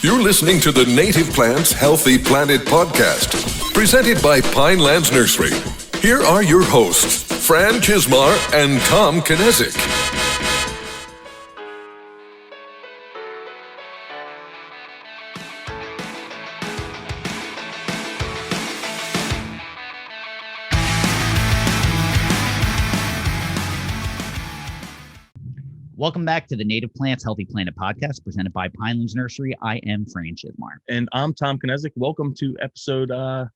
You're listening to the Native Plants Healthy Planet podcast, presented by Pinelands Nursery. Here are your hosts, Fran Chismar and Tom Kinezic. Welcome back to the Native Plants Healthy Planet podcast presented by Pinelands Nursery. I am Fran Chismar. And I'm Tom Kinezic. Welcome to episode, I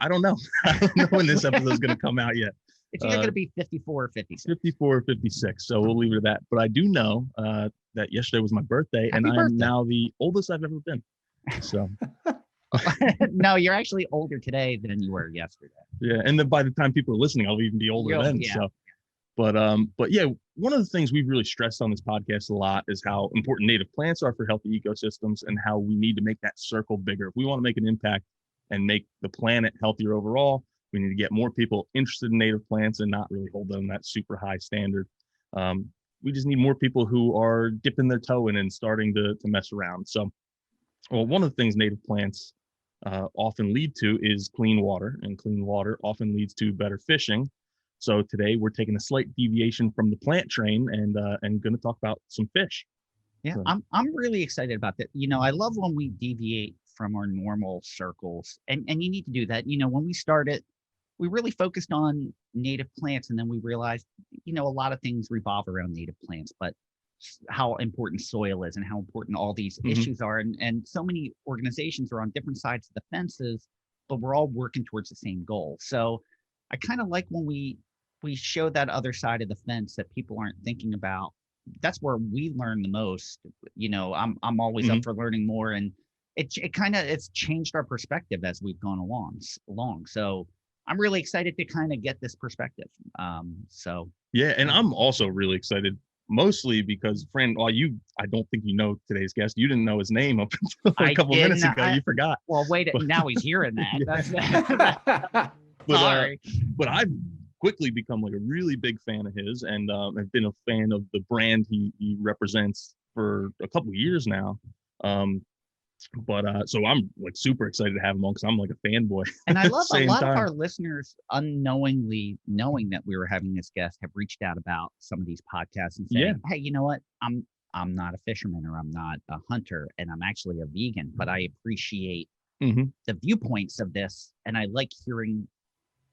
don't know. I don't know when this episode is going to come out yet. It's either going to be 54 or 56. 54 or 56, so we'll leave it at that. But I do know that yesterday was my birthday, and I'm now the oldest I've ever been. So, No, you're actually older today than you were yesterday. Yeah, and then by the time people are listening, I'll even be older then. Yeah. So. But yeah, one of the things we've really stressed on this podcast a lot is how important native plants are for healthy ecosystems and how we need to make that circle bigger. If we want to make an impact and make the planet healthier overall, we need to get more people interested in native plants and not really hold them that super high standard. We just need more people who are dipping their toe in and starting to mess around. So, well, one of the things native plants often lead to is clean water, and clean water often leads to better fishing. So today we're taking a slight deviation from the plant train and going to talk about some fish. Yeah, so. I'm really excited about that. You know, I love when we deviate from our normal circles, and you need to do that. You know, when we started, we really focused on native plants, and then we realized, you know, a lot of things revolve around native plants, but how important soil is and how important all these issues are. And so many organizations are on different sides of the fences, but we're all working towards the same goal. So I kind of like when we show that other side of the fence that people aren't thinking about. That's where we learn the most. You know, I'm always up for learning more, and it's changed our perspective as we've gone along. So I'm really excited to kind of get this perspective. Yeah, and I'm also really excited, mostly because, Fran, I don't think you know today's guest. You didn't know his name up until a couple minutes ago. You forgot. Well, wait, now he's hearing that. Sorry. But I've quickly become like a really big fan of his, and I've been a fan of the brand he represents for a couple of years now. So I'm like super excited to have him on because I'm like a fanboy. And I love a lot of our listeners, unknowingly knowing that we were having this guest, have reached out about some of these podcasts and saying, "Hey, you know what? I'm not a fisherman, or I'm not a hunter, and I'm actually a vegan, but I appreciate the viewpoints of this, and I like hearing."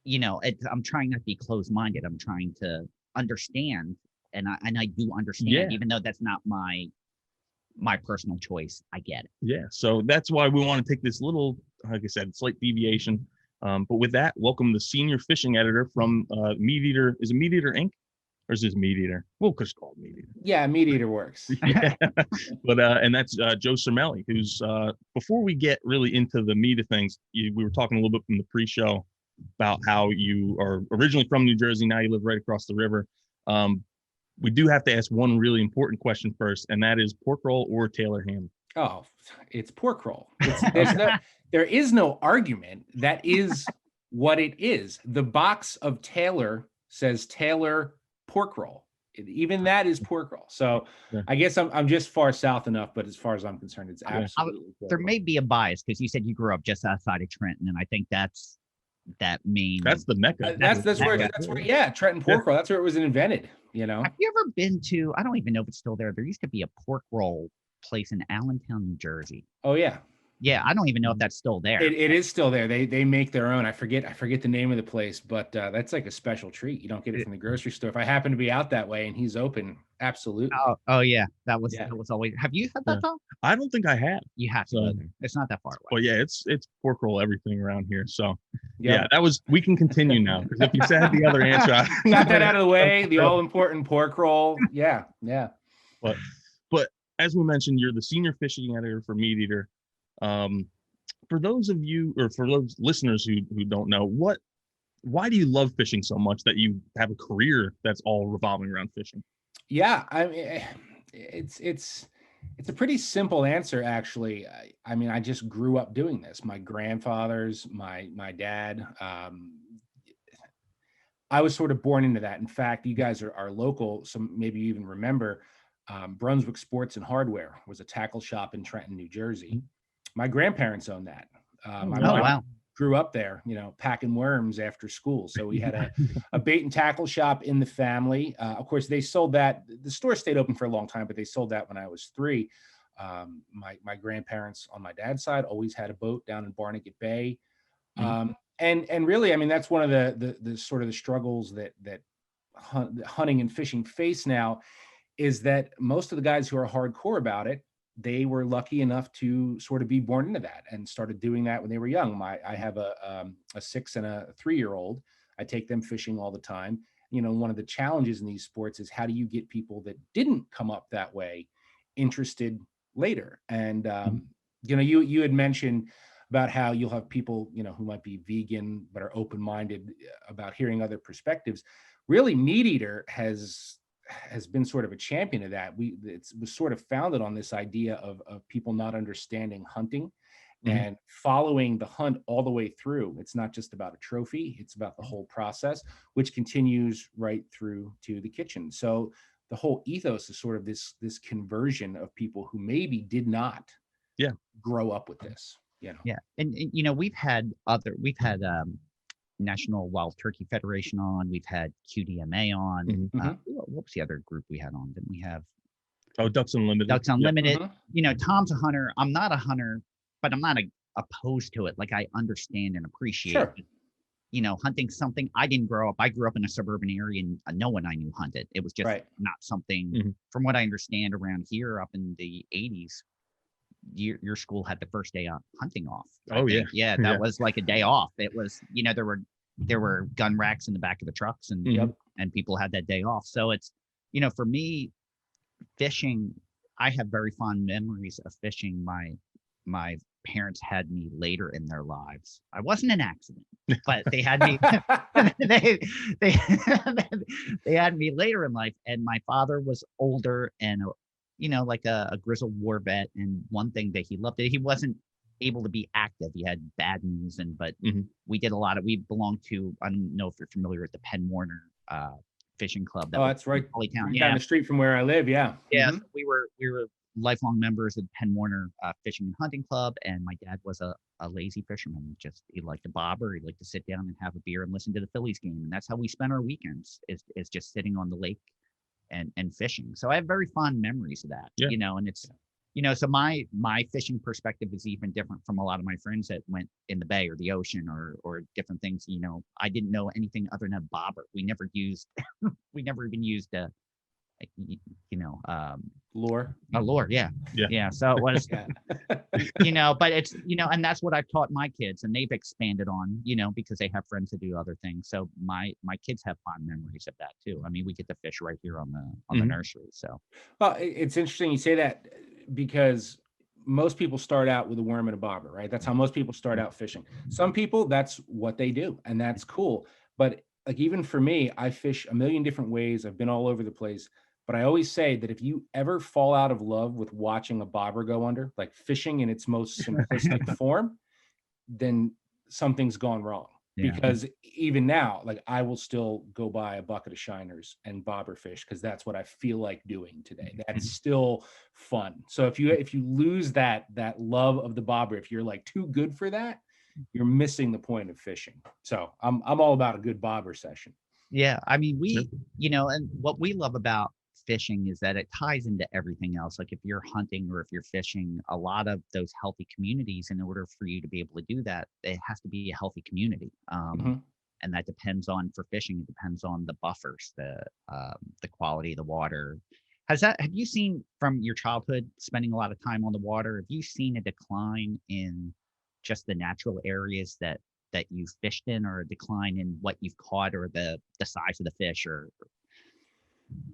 You know, I'm trying not to be closed-minded. I'm trying to understand, and I do understand, even though that's not my personal choice. I get it. Yeah, so that's why we want to take this little, like I said, slight deviation. But with that, welcome the senior fishing editor from Meat Eater. Is it Meat Eater Inc? Or is this Meat Eater? We'll just call it Meat Eater. Yeah, Meat Eater works. Yeah. But and that's Joe Cermele, who's before we get really into the meat of things, we were talking a little bit from the pre-show about how you are originally from New Jersey. Now you live right across the river. We do have to ask one really important question first, and that is pork roll or Taylor ham? Oh, it's pork roll. There is no argument. That is what it is. The box of Taylor says Taylor pork roll. Even that is pork roll. So I guess I'm just far south enough, but as far as I'm concerned, it's absolutely there may be a bias because you said you grew up just outside of Trenton, and I think that's the Mecca. That's where yeah, Trenton pork roll. That's where it was invented. You know. Have you ever been to? I don't even know if it's still there. There used to be a pork roll place in Allentown, New Jersey. Oh yeah. Yeah, I don't even know if that's still there. It is still there. They make their own. I forget the name of the place, but that's like a special treat. You don't get it from the grocery store. If I happen to be out that way and he's open, absolutely. Oh yeah, that was always. Have you had that though? I don't think I have. You have to go there. It's not that far away. Well, yeah, it's pork roll everything around here. So yeah, we can continue now because if you said the other answer, got that out of the way. The all important pork roll. Yeah. But as we mentioned, you're the senior fishing editor for Meat Eater. For those of you, or for those listeners who don't know, why do you love fishing so much that you have a career that's all revolving around fishing? Yeah, I mean, it's a pretty simple answer, actually. I mean, I just grew up doing this. My grandfathers, my dad, I was sort of born into that. In fact, you guys are local, so maybe you even remember Brunswick Sports and Hardware was a tackle shop in Trenton, New Jersey. My grandparents owned that. My Oh, mom wow. grew up there, packing worms after school. So we had a bait and tackle shop in the family. Of course, they sold that. The store stayed open for a long time, but they sold that when I was 3. My grandparents on my dad's side always had a boat down in Barnegat Bay. And really, I mean, that's one of the sort of the struggles that hunting and fishing face now, is that most of the guys who are hardcore about it, they were lucky enough to sort of be born into that and started doing that when they were young. I have a 6 and a 3-year-old. I take them fishing all the time. One of the challenges in these sports is how do you get people that didn't come up that way interested later? And you had mentioned about how you'll have people who might be vegan but are open-minded about hearing other perspectives. Really, Meat Eater has been sort of a champion of that. It was sort of founded on this idea of people not understanding hunting and following the hunt all the way through. It's not just about a trophy, it's about the whole process, which continues right through to the kitchen. So the whole ethos is sort of this conversion of people who maybe did not grow up with this. Yeah. And we've had National Wild Turkey Federation on. We've had QDMA on. What was the other group we had on? Didn't we have? Oh, Ducks Unlimited. Ducks Unlimited. Tom's a hunter. I'm not a hunter, but I'm not opposed to it. Like, I understand and appreciate it. Hunting something. I didn't grow up. I grew up in a suburban area and no one I knew hunted. It was just not something, from what I understand, around here up in the 80s. Your school had the first day of hunting off. That was like a day off. It was, there were gun racks in the back of the trucks and people had that day off. So it's, for me, fishing, I have very fond memories of fishing. My parents had me later in their lives. I wasn't an accident, but they had me they had me later in life, and my father was older and like a grizzled war vet. And one thing that he loved, he wasn't able to be active. He had bad knees, but we did we belonged to, I don't know if you're familiar with the Penn Warner fishing club. That's right. Polytown. Down the street from where I live. Yeah. So we were lifelong members of the Penn Warner Fishing and Hunting Club. And my dad was a lazy fisherman. He liked to bobber. He liked to sit down and have a beer and listen to the Phillies game. And that's how we spent our weekends, is just sitting on the lake and fishing. So I have very fond memories of that, and it's, so my fishing perspective is even different from a lot of my friends that went in the bay or the ocean or different things. I didn't know anything other than a bobber. We never even used lure. A lure. Yeah. So it was, but it's, and that's what I've taught my kids, and they've expanded on, because they have friends that do other things. So my kids have fond memories of that too. I mean, we get to fish right here on the nursery. So, well, it's interesting you say that, because most people start out with a worm and a bobber, right? That's how most people start out fishing. Some people, that's what they do, and that's cool. But like, even for me, I fish a million different ways. I've been all over the place. But I always say that if you ever fall out of love with watching a bobber go under, like fishing in its most simplistic form, then something's gone wrong. Because even now, like, I will still go buy a bucket of shiners and bobber fish, because that's what I feel like doing today. That's still fun. So if you lose that love of the bobber, if you're like too good for that, you're missing the point of fishing. So I'm all about a good bobber session. Yeah, I mean, and what we love about fishing is that it ties into everything else. Like, if you're hunting or if you're fishing, a lot of those healthy communities, in order for you to be able to do that, it has to be a healthy community. And that depends on, for fishing, it depends on the buffers, the quality of the water. Have you seen, from your childhood spending a lot of time on the water, have you seen a decline in just the natural areas that you've fished in, or a decline in what you've caught, or the size of the fish, or?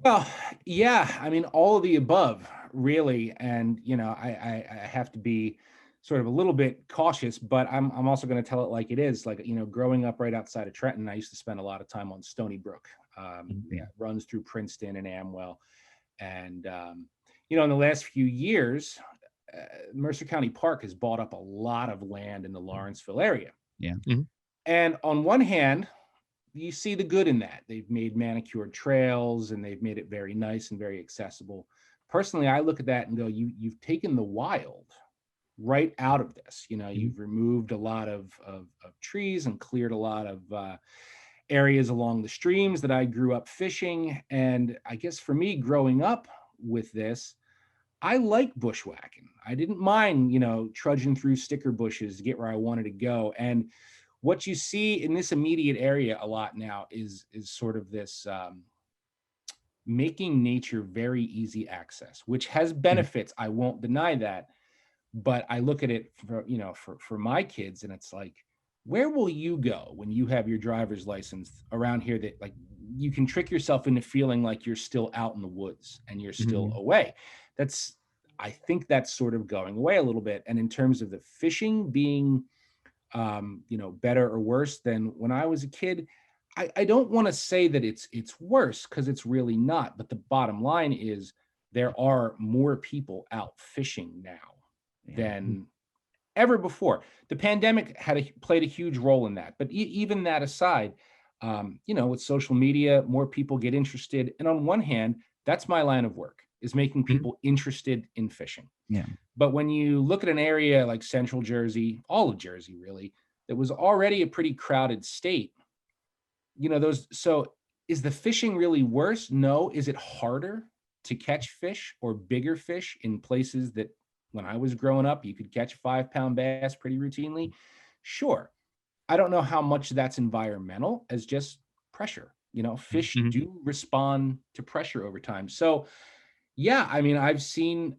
Well, yeah, I mean, all of the above, really. And, I have to be sort of a little bit cautious, but I'm also going to tell it like it is. Like, growing up right outside of Trenton, I used to spend a lot of time on Stony Brook. It runs through Princeton and Amwell. And, in the last few years, Mercer County Park has bought up a lot of land in the Lawrenceville area. Yeah. And on one hand, you see the good in that. They've made manicured trails and they've made it very nice and very accessible. personally, I look at that and go, you've taken the wild right out of this. You've removed a lot of trees and cleared a lot of areas along the streams that I grew up fishing. And I guess for me, growing up with this, I like bushwhacking. I didn't mind, trudging through sticker bushes to get where I wanted to go. And what you see in this immediate area a lot now is sort of this making nature very easy access, which has benefits. I won't deny that. But I look at it for my kids, and it's like, where will you go when you have your driver's license around here that like you can trick yourself into feeling like you're still out in the woods and you're still away? I think that's sort of going away a little bit. And in terms of the fishing being, better or worse than when I was a kid, I don't want to say that it's worse, because it's really not. But the bottom line is there are more people out fishing now than ever before. The pandemic played a huge role in that. But even that aside, with social media, more people get interested. And on one hand, that's my line of work, is making people interested in fishing. Yeah. But when you look at an area like Central Jersey, all of Jersey really, that was already a pretty crowded state, so is the fishing really worse? No. Is it harder to catch fish or bigger fish in places that when I was growing up, you could catch 5-pound bass pretty routinely? Sure. I don't know how much that's environmental as just pressure. Fish do respond to pressure over time. So yeah, I mean, I've seen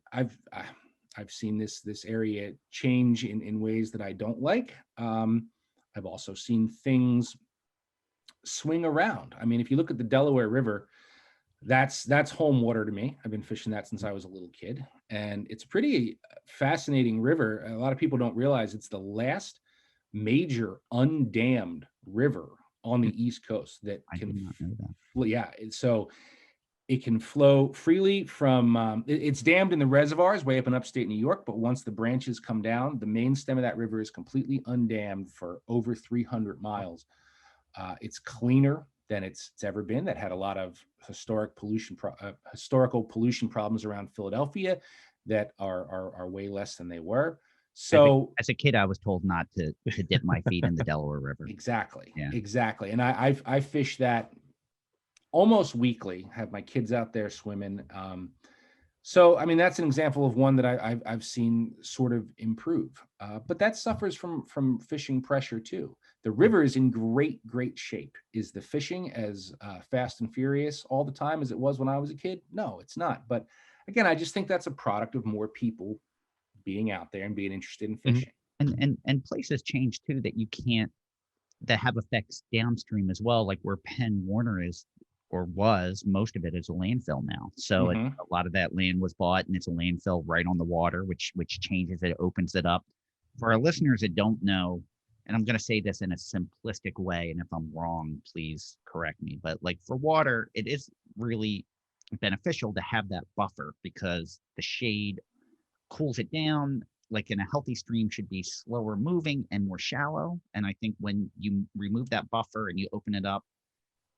this area change in ways that I don't like. I've also seen things swing around. I mean, if you look at the Delaware River, that's home water to me. I've been fishing that since I was a little kid, and it's a pretty fascinating river. A lot of people don't realize it's the last major undammed river on the East Coast that I did not know that. So it can flow freely from, it's dammed in the reservoirs way up in upstate New York, but once the branches come down, the main stem of that river is completely undammed for over 300 miles. It's cleaner than it's ever been. That had a lot of historical pollution problems around Philadelphia that are way less than they were. So as a kid, I was told not to dip my feet in the Delaware River. Exactly. Yeah. Exactly. And I fish that almost weekly, have my kids out there swimming. So, I mean, that's an example of one that I've seen sort of improve, but that suffers from fishing pressure too. The river is in great shape. Is the fishing as fast and furious all the time as it was when I was a kid? No, it's not. But again, I just think that's a product of more people being out there and being interested in fishing. And places change too that have effects downstream as well, like where Penn Warner is or was, most of it is a landfill now. So a lot of that land was bought and it's a landfill right on the water, which changes it, opens it up. For our listeners that don't know, and I'm going to say this in a simplistic way, and if I'm wrong, please correct me, but like for water, it is really beneficial to have that buffer because the shade cools it down. Like in a healthy stream should be slower moving and more shallow. And I think when you remove that buffer and you open it up,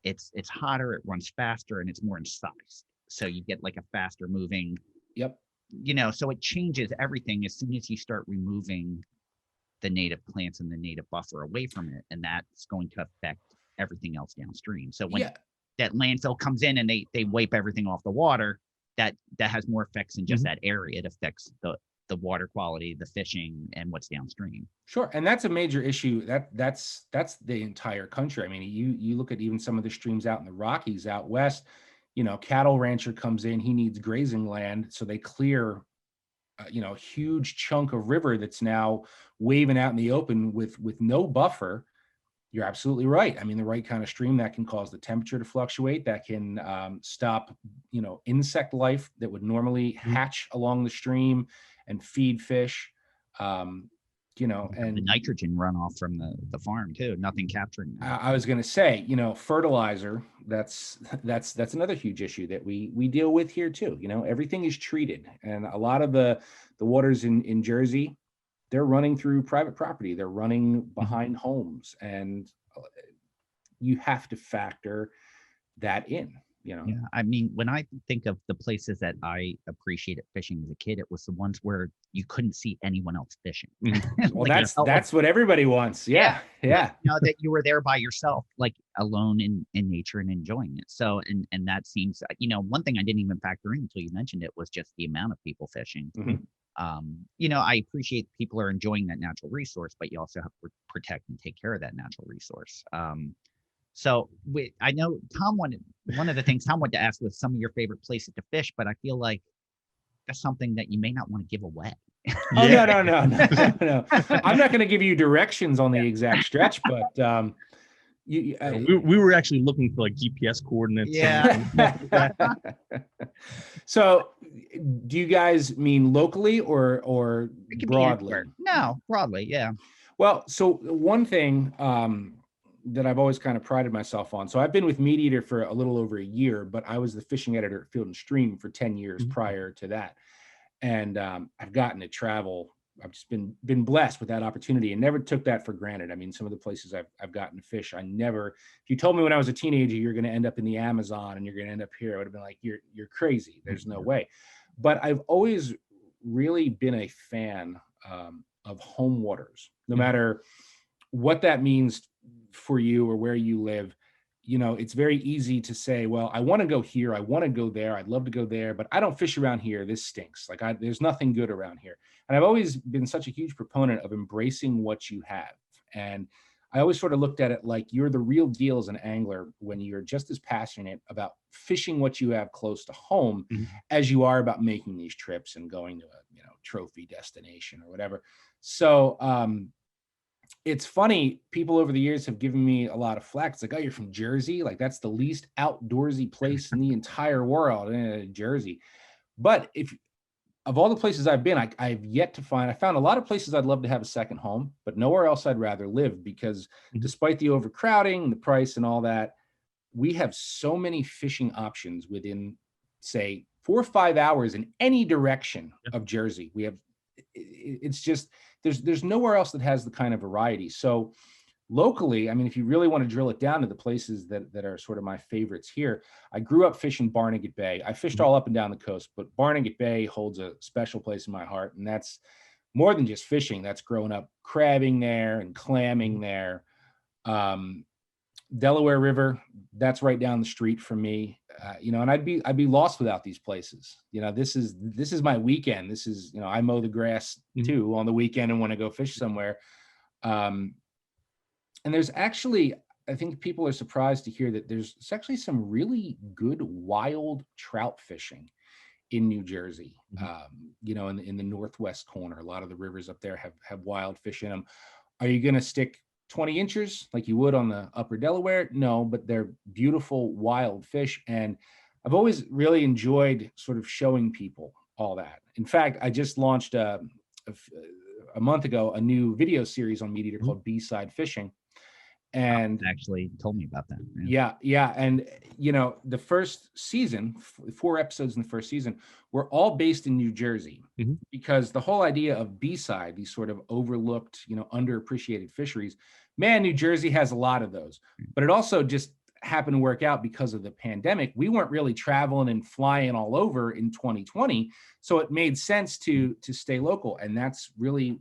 it's hotter, it runs faster, and it's more incised. So you get like a faster moving. Yep. So it changes everything as soon as you start removing the native plants and the native buffer away from it. And that's going to affect everything else downstream. So when that landfill comes in and they wipe everything off the water, that has more effects than just that area. It affects the water quality, the fishing, and what's downstream. Sure. And that's a major issue. That's the entire country. I mean, you look at even some of the streams out in the Rockies out west, cattle rancher comes in, he needs grazing land. So they clear, a huge chunk of river that's now waving out in the open with no buffer. You're absolutely right. I mean, the right kind of stream that can cause the temperature to fluctuate, that can stop, insect life that would normally hatch along the stream and feed fish, and the nitrogen runoff from the farm too, nothing capturing that. I was going to say, fertilizer, that's another huge issue that we deal with here too. Everything is treated, and a lot of the waters in Jersey, they're running through private property. They're running behind homes, and you have to factor that in. you know. Yeah, I mean, when I think of the places that I appreciated fishing as a kid, it was the ones where you couldn't see anyone else fishing. Well, Like, it felt like, that's what everybody wants. yeah, Yeah. that you were there by yourself, like alone in nature and enjoying it. So, and that seems, one thing I didn't even factor in until you mentioned it was just the amount of people fishing. Mhm. I appreciate people are enjoying that natural resource, but you also have to protect and take care of that natural resource. So I know one of the things Tom wanted to ask was some of your favorite places to fish, but I feel like that's something that you may not want to give away. Oh, no. I'm not going to give you directions on the exact stretch, but we were actually looking for like GPS coordinates. So do you guys mean locally or It could broadly? be anywhere. No, broadly, yeah. Well, so one thing that I've always kind of prided myself on. So I've been with Meat Eater for a little over a year, but I was the fishing editor at Field and Stream for 10 years prior to that. And I've gotten to travel. I've just been blessed with that opportunity and never took that for granted. I mean, some of the places I've gotten to fish, if you told me when I was a teenager, you're going to end up in the Amazon and you're going to end up here, I would have been like, you're crazy. There's no way. But I've always really been a fan of home waters, no matter what that means for you or where you live. It's very easy to say, well, I want to go here, I want to go there, I'd love to go there, but I don't fish around here. This stinks. Like there's nothing good around here. And I've always been such a huge proponent of embracing what you have. And I always sort of looked at it like you're the real deal as an angler when you're just as passionate about fishing what you have close to home as you are about making these trips and going to a trophy destination or whatever. So it's funny, people over the years have given me a lot of flack. It's like, oh, you're from Jersey? Like that's the least outdoorsy place in the entire world, Jersey. But of all the places I've been, I've yet to find, I found a lot of places I'd love to have a second home, but nowhere else I'd rather live because despite the overcrowding, the price and all that, we have so many fishing options within, say, 4 or 5 hours in any direction of Jersey. We have, it's just, there's nowhere else that has the kind of variety. So locally, I mean, if you really want to drill it down to the places that are sort of my favorites here, I grew up fishing Barnegat Bay. I fished all up and down the coast, but Barnegat Bay holds a special place in my heart. And that's more than just fishing. That's growing up crabbing there and clamming there. Delaware River, that's right down the street from me. And I'd be lost without these places. This is my weekend. This is, I mow the grass too on the weekend and want to go fish somewhere. And there's actually, I think people are surprised to hear that there's actually some really good wild trout fishing in New Jersey. In the northwest corner, a lot of the rivers up there have wild fish in them. Are you going to stick 20 inches like you would on the upper Delaware? No, but they're beautiful wild fish. And I've always really enjoyed sort of showing people all that. In fact, I just launched a month ago a new video series on Meat Eater called B-Side Fishing. And actually told me about that. Yeah. And, the first season, 4 episodes in the first season, were all based in New Jersey because the whole idea of B-side, these sort of overlooked, underappreciated fisheries, man, New Jersey has a lot of those, but it also just happened to work out because of the pandemic. We weren't really traveling and flying all over in 2020. So it made sense to stay local. And that's really,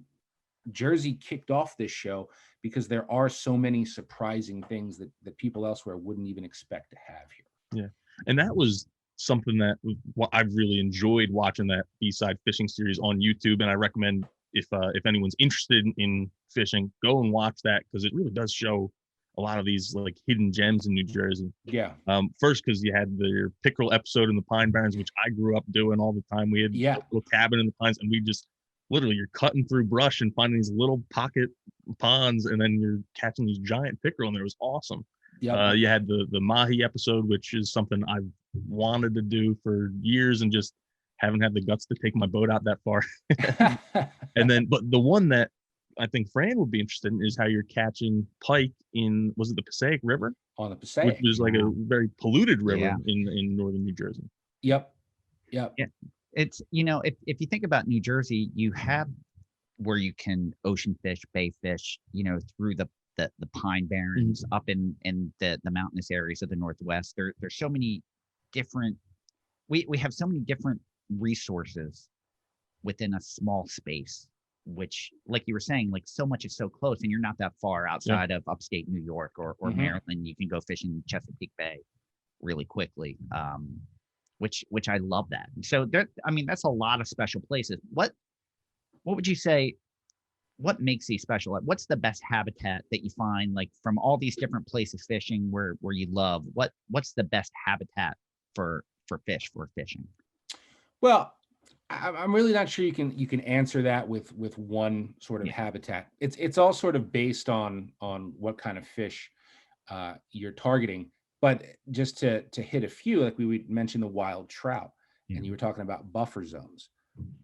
Jersey kicked off this show because there are so many surprising things that people elsewhere wouldn't even expect to have here. Yeah. And that was something that I've really enjoyed watching, that B-side fishing series on YouTube. And I recommend if anyone's interested in fishing, go and watch that because it really does show a lot of these like hidden gems in New Jersey. Yeah. First, because you had your pickerel episode in the Pine Barrens, which I grew up doing all the time. We had a little cabin in the pines, and we just literally, you're cutting through brush and finding these little pocket ponds, and then you're catching these giant pickerel, and it was awesome. Yep. You had the mahi episode, which is something I've wanted to do for years and just haven't had the guts to take my boat out that far. And then, but the one that I think Fran would be interested in is how you're catching pike in, was it the Passaic River? On the Passaic. Which is like a very polluted river in northern New Jersey. Yep. Yeah. It's, if you think about New Jersey, you have where you can ocean fish, bay fish, through the Pine Barrens up in the mountainous areas of the Northwest. There's so many different, we have so many different resources within a small space, which, like you were saying, like so much is so close, and you're not that far outside of upstate New York or Maryland. You can go fishing Chesapeake Bay really quickly, which I love that. So there, I mean, that's a lot of special places. What would you say? What makes these special? Like, what's the best habitat that you find, like from all these different places fishing where you love? What's the best habitat for fishing? Well, I'm really not sure you can answer that with one sort of habitat. It's all sort of based on what kind of fish you're targeting. But just to hit a few, like we mentioned the wild trout, and you were talking about buffer zones.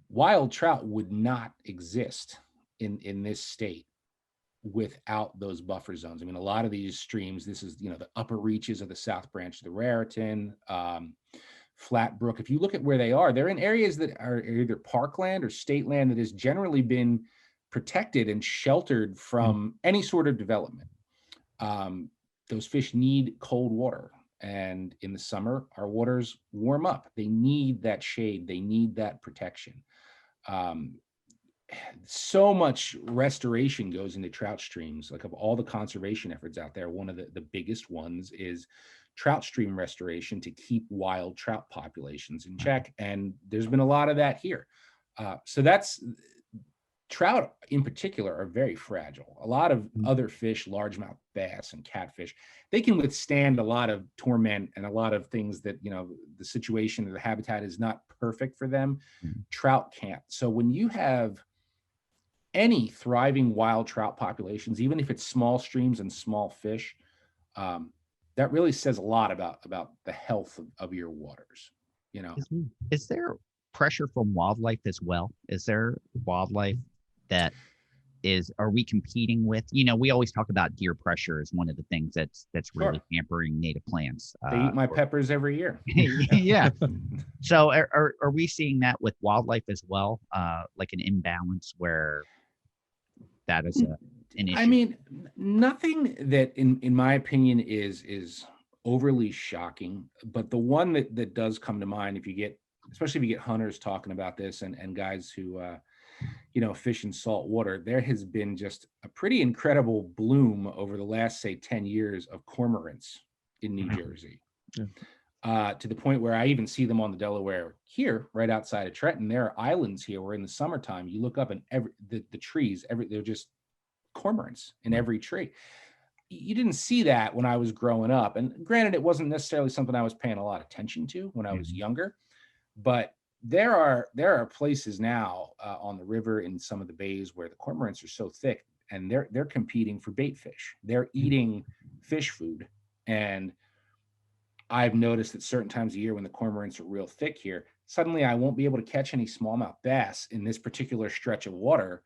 Wild trout would not exist in this state without those buffer zones. I mean, a lot of these streams, this is, the upper reaches of the South Branch of the Raritan, Flat Brook. If you look at where they are, they're in areas that are either parkland or state land that has generally been protected and sheltered from any sort of development. Those fish need cold water. And in the summer, our waters warm up. They need that shade. They need that protection. So much restoration goes into trout streams. Like, of all the conservation efforts out there, one of the biggest ones is trout stream restoration to keep wild trout populations in check. And there's been a lot of that here. So that's, trout in particular are very fragile. A lot of other fish, largemouth bass and catfish, they can withstand a lot of torment and a lot of things that, the situation or the habitat is not perfect for them. Trout can't. So when you have any thriving wild trout populations, even if it's small streams and small fish, that really says a lot about the health of your waters. Is there pressure from wildlife as well? Is there wildlife that are we competing with? We always talk about deer pressure as one of the things that's really hampering native plants. They eat my peppers every year. Yeah. So are we seeing that with wildlife as well? Like an imbalance where that is an issue? I mean, nothing that in my opinion is overly shocking, but the one that does come to mind, especially if you get hunters talking about this and guys who fish in salt water, there has been just a pretty incredible bloom over the last, say, 10 years of cormorants in New Jersey. To the point where I even see them on the Delaware here, right outside of Trenton. There are islands here where in the summertime you look up and the trees, they're just cormorants in every tree. You didn't see that when I was growing up. And granted, it wasn't necessarily something I was paying a lot of attention to when I was younger, but there are places now on the river in some of the bays where the cormorants are so thick, and they're competing for bait fish. They're eating fish food. And I've noticed that certain times of year when the cormorants are real thick here, suddenly I won't be able to catch any smallmouth bass in this particular stretch of water.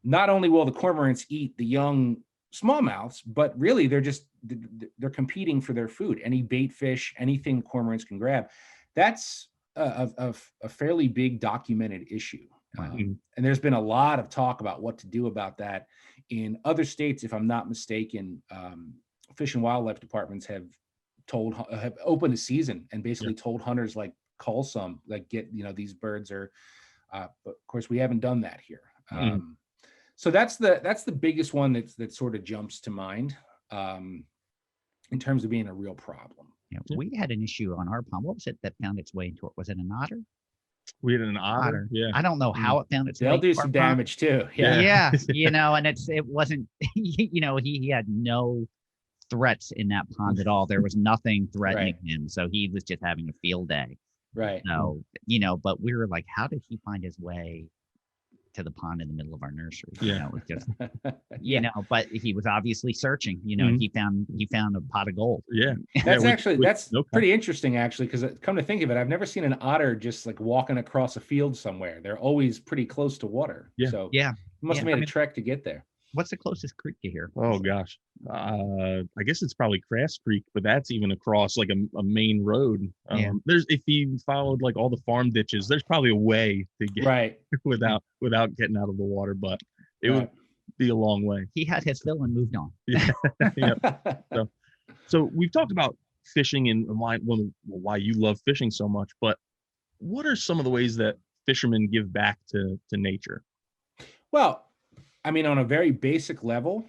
Not only will the cormorants eat the young smallmouths, but really they're competing for their food. Any bait fish, anything cormorants can grab. That's a fairly big documented issue. And there's been a lot of talk about what to do about that in other states. If I'm not mistaken, Fish and Wildlife departments have opened a season and basically told hunters, like, cull some, like, get, these birds are, but of course we haven't done that here. So that's the biggest one that sort of jumps to mind in terms of being a real problem. We had an issue on our pond. What was it that found its way into it? Was it an otter? We had an otter. Yeah. I don't know how it found its way. They'll do some damage too. Yeah. And it wasn't, he had no threats in that pond at all. There was nothing threatening him. So he was just having a field day. Right. So, but we were like, how did he find his way to the pond in the middle of our nursery? It was just, but he was obviously searching, he found a pot of gold. That's pretty interesting, actually, because come to think of it, I've never seen an otter just like walking across a field somewhere. They're always pretty close to water. So you must have made a trek to get there. What's the closest creek to here? Oh gosh, I guess it's probably Crass Creek, but that's even across like a main road. There's, if you followed like all the farm ditches, there's probably a way to get without getting out of the water, but it would be a long way. He had his fill and moved on. So we've talked about fishing and why you love fishing so much, but what are some of the ways that fishermen give back to nature? Well, I mean, on a very basic level,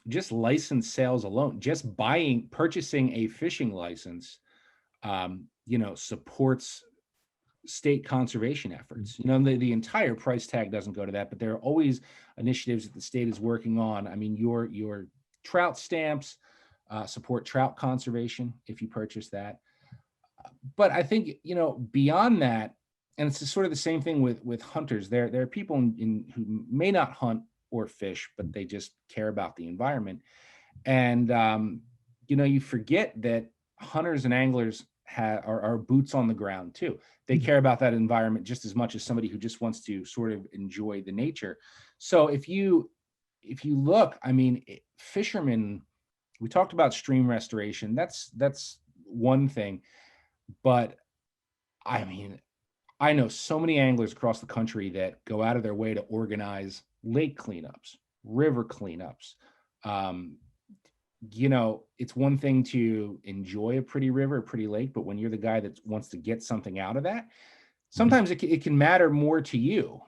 just license sales alone, just purchasing a fishing license, supports state conservation efforts. The entire price tag doesn't go to that, but there are always initiatives that the state is working on. I mean, your trout stamps support trout conservation if you purchase that. But I think, beyond that, and it's sort of the same thing with hunters. There are people who may not hunt or fish, but they just care about the environment. And, you forget that hunters and anglers are boots on the ground too. They care about that environment just as much as somebody who just wants to sort of enjoy the nature. So if you look, I mean, fishermen, we talked about stream restoration. That's one thing, but I mean, I know so many anglers across the country that go out of their way to organize lake cleanups, river cleanups. It's one thing to enjoy a pretty river, a pretty lake, but when you're the guy that wants to get something out of that, sometimes it can matter more to you,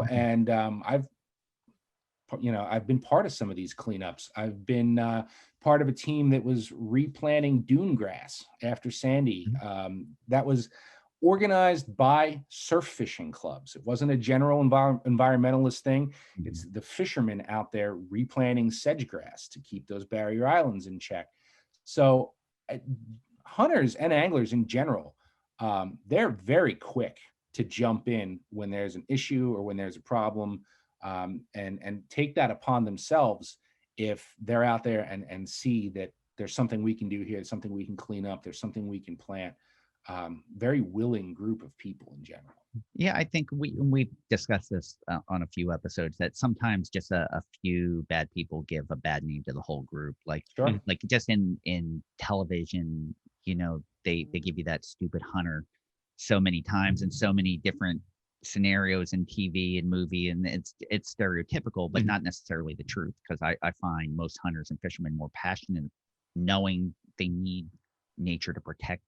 and I've been part of some of these cleanups. I've been part of a team that was replanting dune grass after Sandy. That was organized by surf fishing clubs. It wasn't a general environmentalist thing. It's the fishermen out there replanting sedge grass to keep those barrier islands in check. So hunters and anglers in general, they're very quick to jump in when there's an issue or when there's a problem, and take that upon themselves if they're out there and see that there's something we can do here, something we can clean up, there's something we can plant. Very willing group of people in general. Yeah, I think we've discussed this on a few episodes, that sometimes just a few bad people give a bad name to the whole group. Like, Sure. like just in television, they give you that stupid hunter so many times in so many different scenarios in TV and movie, and it's stereotypical, but not necessarily the truth. Because I find most hunters and fishermen more passionate, knowing they need nature to protect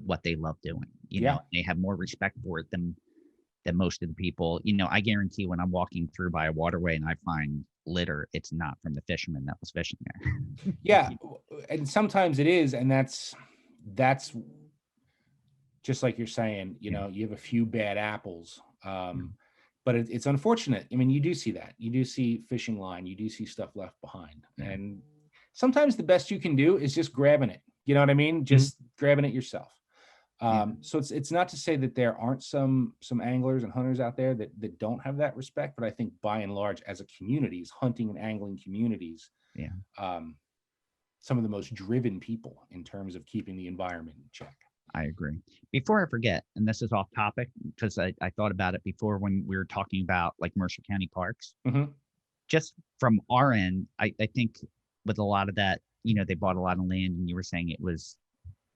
what they love doing. They have more respect for it than most of the people. I guarantee when I'm walking through by a waterway and I find litter, it's not from the fisherman that was fishing there. Yeah, and sometimes it is, and that's just like you're saying. You have a few bad apples, but it's unfortunate. I mean, you do see that. You do see fishing line. You do see stuff left behind, and sometimes the best you can do is just grabbing it. You know what I mean? Just grabbing it yourself. So it's not to say that there aren't some anglers and hunters out there that don't have that respect, but I think by and large, as a communities, hunting and angling communities, some of the most driven people in terms of keeping the environment in check. I agree. Before I forget, and this is off topic because I thought about it before when we were talking about like Mercer County parks. Just from our end, I think with a lot of that, they bought a lot of land, and you were saying it was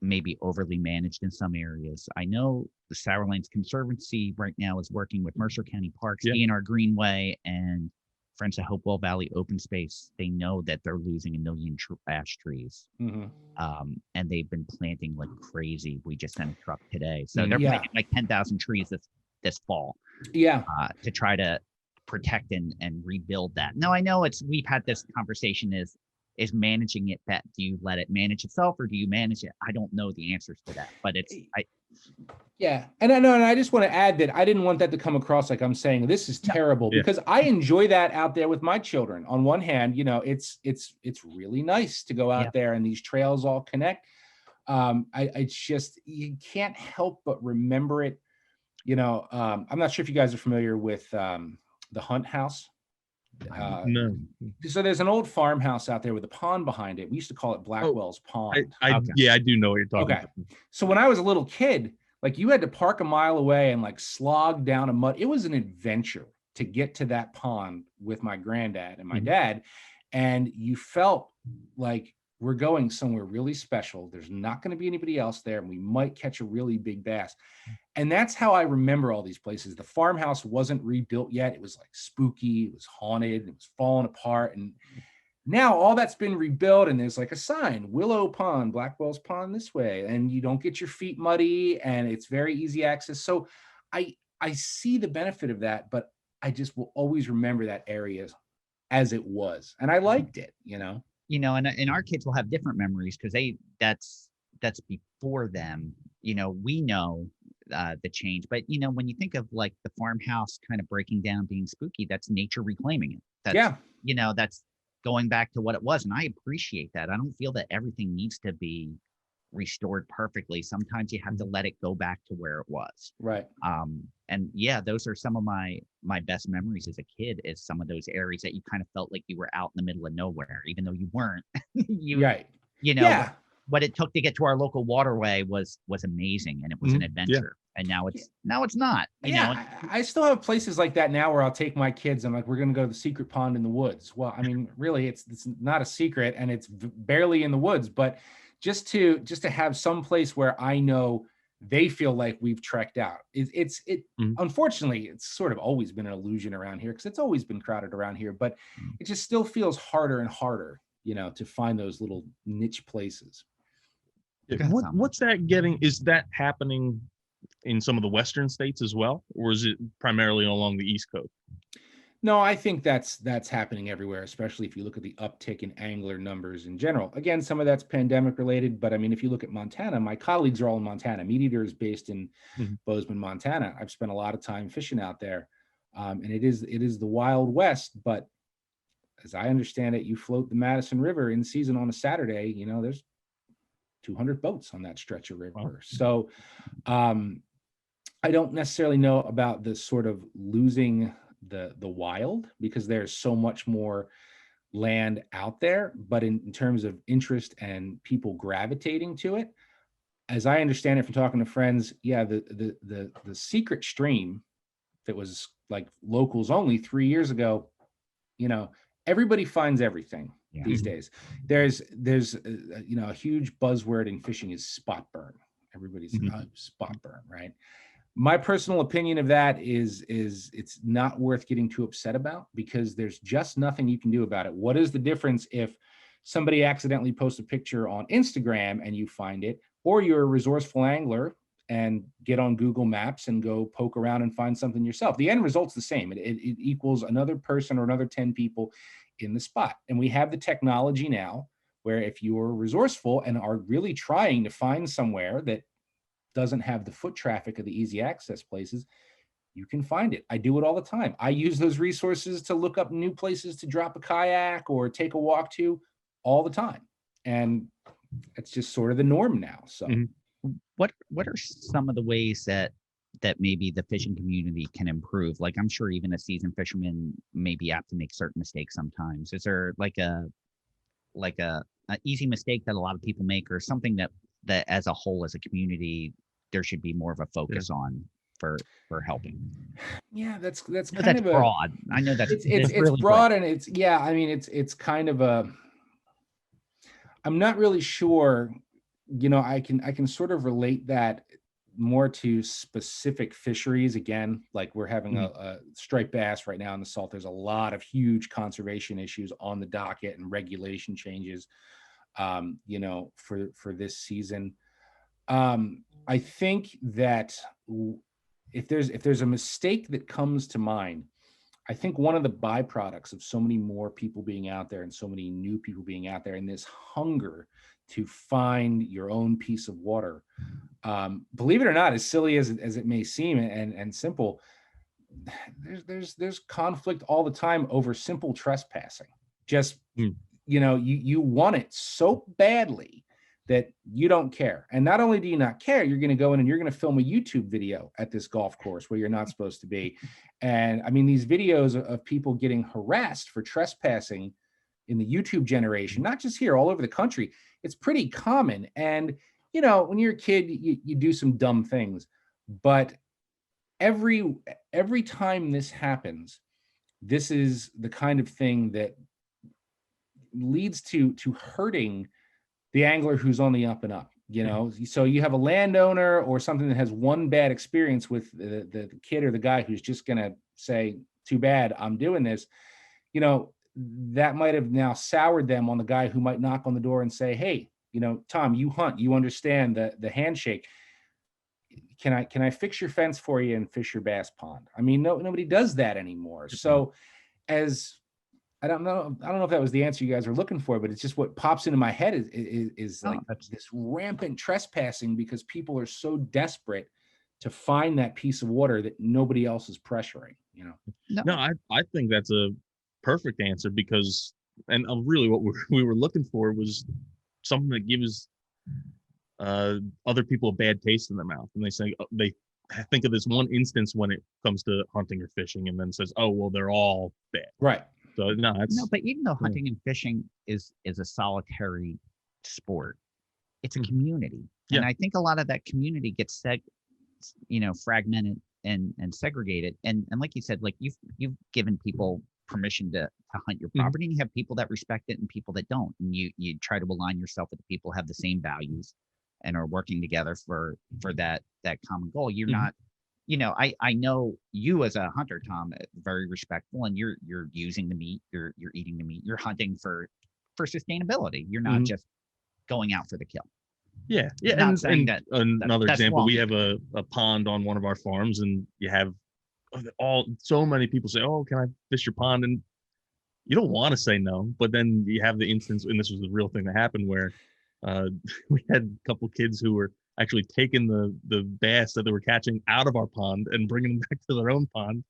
maybe overly managed in some areas. I know the Sourlands Conservancy right now is working with Mercer County Parks, DNR Greenway, and Friends of Hopewell Valley Open Space. They know that they're losing 1 million ash trees, and they've been planting like crazy. We just sent a truck today, so they're planting like 10,000 trees this fall. To try to protect and rebuild that. Now I know we've had this conversation is managing it that, do you let it manage itself or do you manage it? I don't know the answers to that, but and I know, and I just want to add that I didn't want that to come across like I'm saying this is terrible, because I enjoy that out there with my children. On one hand, it's really nice to go out there and these trails all connect. It's just, you can't help but remember it. I'm not sure if you guys are familiar with the Hunt House. No. So there's an old farmhouse out there with a pond behind it. We used to call it Blackwell's Pond. I do know what you're talking about. So when I was a little kid, like, you had to park a mile away and like slog down a mud. It was an adventure to get to that pond with my granddad and my dad. And you felt like we're going somewhere really special. There's not going to be anybody else there, and we might catch a really big bass. And that's how I remember all these places. The farmhouse wasn't rebuilt yet. It was like spooky. It was haunted. It was falling apart. And Now all that's been rebuilt, and there's like a sign, Willow Pond, Blackwell's Pond this way, and you don't get your feet muddy, and it's very easy access. So I see the benefit of that, but I just will always remember that area as it was, and I liked it, you know. And our kids will have different memories because that's before them. We know the change, but when you think of like the farmhouse kind of breaking down, being spooky, that's nature reclaiming it. That's, that's going back to what it was, and I appreciate that. I don't feel that everything needs to be restored perfectly. Sometimes you have to let it go back to where it was. Right. And yeah, those are some of my best memories as a kid, is some of those areas that you kind of felt like you were out in the middle of nowhere, even though you weren't. Right. What it took to get to our local waterway was amazing, and it was an adventure. And now it's not. I still have places like that now where I'll take my kids. I'm like, we're going to go to the secret pond in the woods. Well, I mean, really, it's not a secret, and it's barely in the woods, but just to have some place where I know they feel like we've trekked out. Unfortunately, it's sort of always been an illusion around here, because it's always been crowded around here, but it just still feels harder and harder, to find those little niche places. What's that getting? Is that happening in some of the Western states as well, or is it primarily along the East Coast? No, I think that's happening everywhere, especially if you look at the uptick in angler numbers in general. Again, some of that's pandemic related, but I mean, if you look at Montana, my colleagues are all in Montana. Meat Eater is based in Bozeman, Montana. I've spent a lot of time fishing out there, and it is the Wild West. But as I understand it, you float the Madison River in season on a Saturday, there's 200 boats on that stretch of river. Wow. So I don't necessarily know about the sort of losing the wild, because there's so much more land out there, but in terms of interest and people gravitating to it, as I understand it from talking to friends, the secret stream that was like locals only 3 years ago, everybody finds everything these days. There's a huge buzzword in fishing is spot burn. Everybody's spot burn, right? My personal opinion of that is it's not worth getting too upset about, because there's just nothing you can do about it. What is the difference if somebody accidentally posts a picture on Instagram and you find it, or you're a resourceful angler and get on Google Maps and go poke around and find something yourself? The end result's the same. It equals another person or another 10 people in the spot. And we have the technology now where if you're resourceful and are really trying to find somewhere that doesn't have the foot traffic of the easy access places, you can find it. I do it all the time. I use those resources to look up new places to drop a kayak or take a walk to all the time. And it's just sort of the norm now. So what are some of the ways that maybe the fishing community can improve? Like, I'm sure even a seasoned fisherman may be apt to make certain mistakes sometimes. Is there like a easy mistake that a lot of people make, or something that as a whole, as a community, there should be more of a focus on for helping? Yeah, that's kind that's of broad. I know it's really broad, and it's kind of a, I'm not really sure, I can sort of relate that more to specific fisheries. Again, like we're having a striped bass right now in the Salt. There's a lot of huge conservation issues on the docket and regulation changes, for this season. I think that if there's a mistake that comes to mind, I think one of the byproducts of so many more people being out there and so many new people being out there, and this hunger to find your own piece of water, believe it or not, as silly as it may seem and simple, there's conflict all the time over simple trespassing. Just you want it so badly that you don't care. And not only do you not care, you're going to go in and you're going to film a YouTube video at this golf course where you're not supposed to be. And I mean, these videos of people getting harassed for trespassing in the YouTube generation, not just here, all over the country, it's pretty common. And, when you're a kid, you do some dumb things, but every time this happens, this is the kind of thing that leads to hurting the angler who's on the up and up, So you have a landowner or something that has one bad experience with the kid or the guy who's just going to say, too bad, I'm doing this. that might have now soured them on the guy who might knock on the door and say, hey, Tom, you hunt, you understand the handshake. Can I fix your fence for you and fish your bass pond? I mean, nobody does that anymore. So I don't know if that was the answer you guys were looking for, but it's just what pops into my head is like this rampant trespassing because people are so desperate to find that piece of water that nobody else is pressuring, No, I think that's a perfect answer because, and really what we were looking for was something that gives other people a bad taste in their mouth. And they think of this one instance when it comes to hunting or fishing and then says, oh, well, they're all bad. Right. So no, but even though hunting and fishing is a solitary sport, it's a community. Yeah. And I think a lot of that community gets fragmented and segregated. And like you said, like you've given people permission to hunt your property, and you have people that respect it and people that don't. And you try to align yourself with the people who have the same values and are working together for that common goal. You're not, I know you as a hunter, Tom, very respectful, and you're using the meat, you're eating the meat, you're hunting for sustainability. You're not just going out for the kill. Yeah. Not saying that another that's example, wrong. we have a pond on one of our farms, and you have so many people say, oh, can I fish your pond? And you don't want to say no, but then you have the instance, and this was the real thing that happened, where we had a couple kids who were actually taking the bass that they were catching out of our pond and bringing them back to their own pond.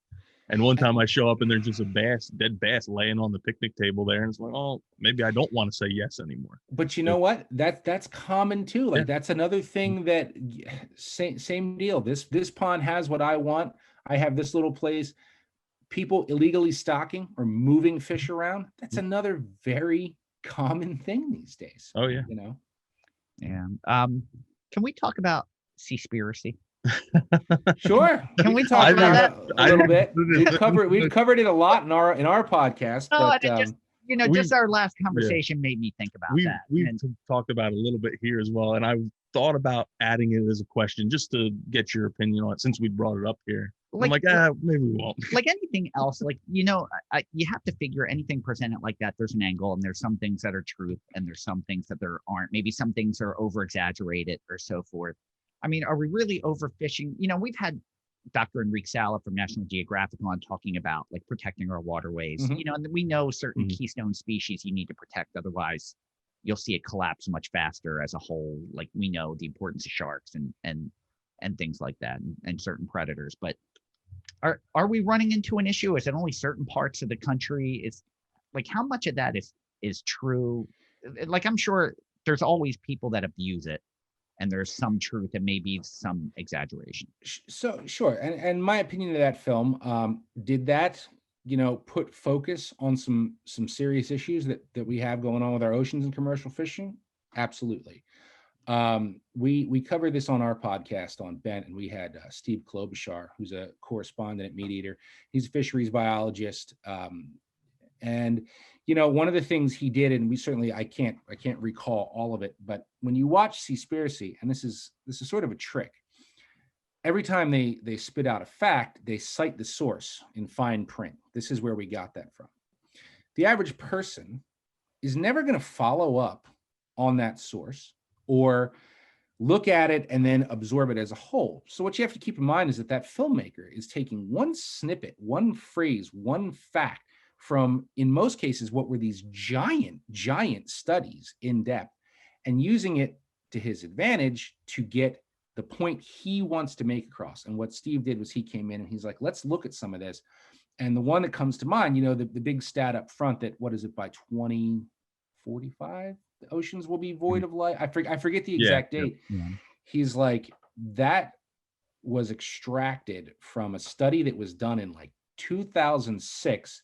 And one time I show up and there's just a dead bass laying on the picnic table there, and it's like, oh, maybe I don't want to say yes anymore. But you know what? That's common too. Like that's another thing that same deal. This pond has what I want. I have this little place. People illegally stocking or moving fish around. That's another very common thing these days. Oh yeah. Yeah. Can we talk about Seaspiracy? Sure. Can we talk about that a little bit? We've covered it a lot in our podcast. Oh, but, and it just just our last conversation made me think about that. We've talked about it a little bit here as well, and I thought about adding it as a question just to get your opinion on it since we brought it up here. I'm like, maybe we won't. Like anything else, like you have to figure anything presented like that. There's an angle, and there's some things that are truth, and there's some things that there aren't. Maybe some things are over exaggerated or so forth. I mean, are we really overfishing? We've had Dr. Enrique Sala from National Geographic on talking about like protecting our waterways. And we know certain keystone species you need to protect, otherwise you'll see it collapse much faster as a whole. Like we know the importance of sharks and things like that, and certain predators. But are we running into an issue? Is it only certain parts of the country? Is like how much of that is true? Like I'm sure there's always people that abuse it, and there's some truth and maybe some exaggeration. So sure, and my opinion of that film, did that put focus on some serious issues that we have going on with our oceans and commercial fishing? Absolutely. We covered this on our podcast on Bent, and we had Steve Klobuchar, who's a correspondent at Meat Eater. He's a fisheries biologist, and one of the things he did, and we certainly I can't recall all of it, but when you watch Seaspiracy, and this is sort of a trick. Every time they spit out a fact, they cite the source in fine print. This is where we got that from. The average person is never going to follow up on that source or look at it and then absorb it as a whole. So what you have to keep in mind is that filmmaker is taking one snippet, one phrase, one fact from, in most cases, what were these giant studies in depth, and using it to his advantage to get the point he wants to make across. And what Steve did was he came in and he's like, let's look at some of this. And the one that comes to mind, the big stat up front that, what is it, by 2045, the oceans will be void of life. I forget the exact date. Yeah. He's like, that was extracted from a study that was done in like 2006.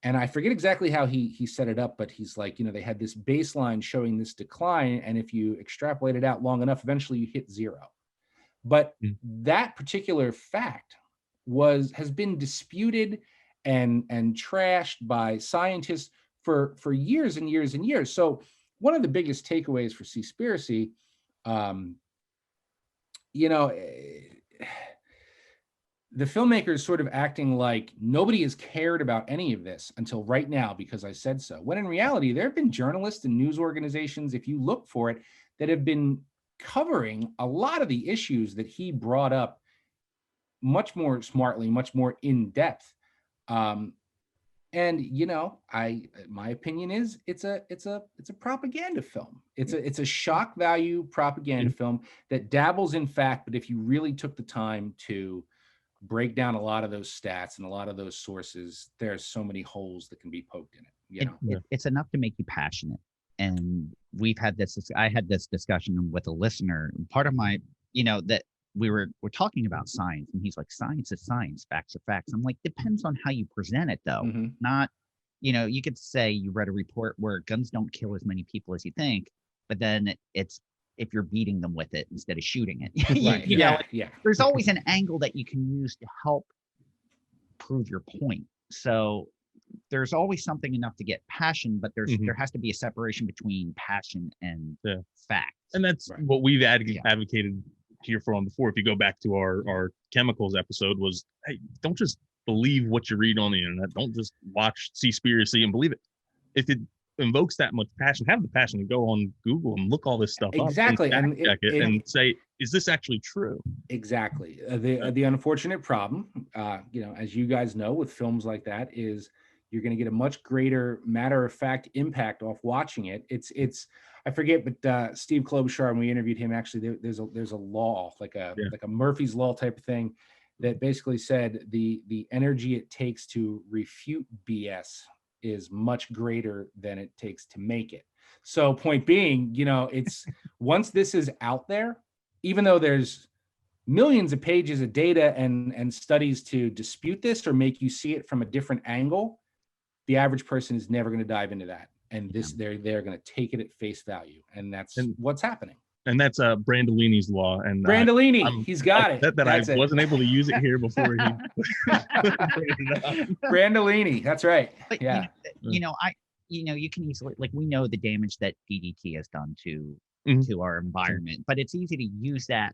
And I forget exactly how he set it up, but he's like, they had this baseline showing this decline. And if you extrapolate it out long enough, eventually you hit zero. But that particular fact has been disputed and trashed by scientists for years and years and years. So one of the biggest takeaways for Seaspiracy, the filmmaker is sort of acting like nobody has cared about any of this until right now because I said so. When in reality, there have been journalists and news organizations, if you look for it, that have been covering a lot of the issues that he brought up much more smartly, much more in depth. And my opinion is it's a propaganda film. It's a shock value propaganda film that dabbles in fact, but if you really took the time to break down a lot of those stats and a lot of those sources, there's so many holes that can be poked in it. It's enough to make you passionate. And I had this discussion with a listener. Part of my, that we're talking about science, and he's like, science is science, facts are facts. I'm like, depends on how you present it though. Mm-hmm. Not, you could say you read a report where guns don't kill as many people as you think, but then it's if you're beating them with it instead of shooting it. Right. There's always an angle that you can use to help prove your point. So there's always something enough to get passion, but there has to be a separation between passion and fact. And that's what we've advocated here for on before. If you go back to our chemicals episode, was, hey, don't just believe what you read on the internet. Don't just watch Seaspiracy and believe it. If it invokes that much passion, have the passion to go on Google and look all this stuff exactly up and check it and say, is this actually true? Exactly. The unfortunate problem, as you guys know, with films like that, is you're going to get a much greater matter of fact impact off watching it. It's I forget, but Steve Klobuchar, when we interviewed him, actually there's a law, like a Murphy's Law type of thing, that basically said the energy it takes to refute BS is much greater than it takes to make it. So point being, it's once this is out there, even though there's millions of pages of data and studies to dispute this or make you see it from a different angle, the average person is never going to dive into that. And they're going to take it at face value. And that's what's happening. And that's Brandolini's law. And Brandolini, he's got it. I wasn't able to use it here before he Brandolini, that's right. But, you can easily, like, we know the damage that DDT has done to our environment, but it's easy to use that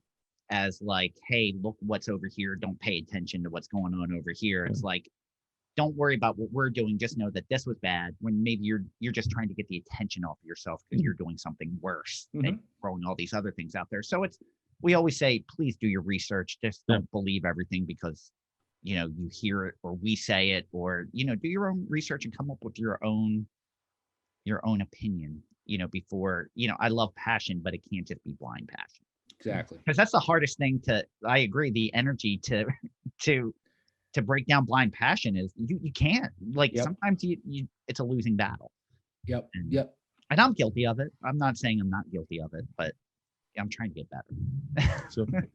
as like, hey, look what's over here. Don't pay attention to what's going on over here. It's like, don't worry about what we're doing. Just know that this was bad, when maybe you're just trying to get the attention off of yourself because you're doing something worse and throwing all these other things out there. So we always say, please do your research. Just don't believe everything because, you hear it or we say it, or, do your own research and come up with your own opinion, before, I love passion, but it can't just be blind passion. Exactly. Because that's the hardest thing I agree. The energy to break down blind passion is you can't, like, sometimes you it's a losing battle. Yep. And I'm guilty of it. I'm not saying I'm not guilty of it, but I'm trying to get better.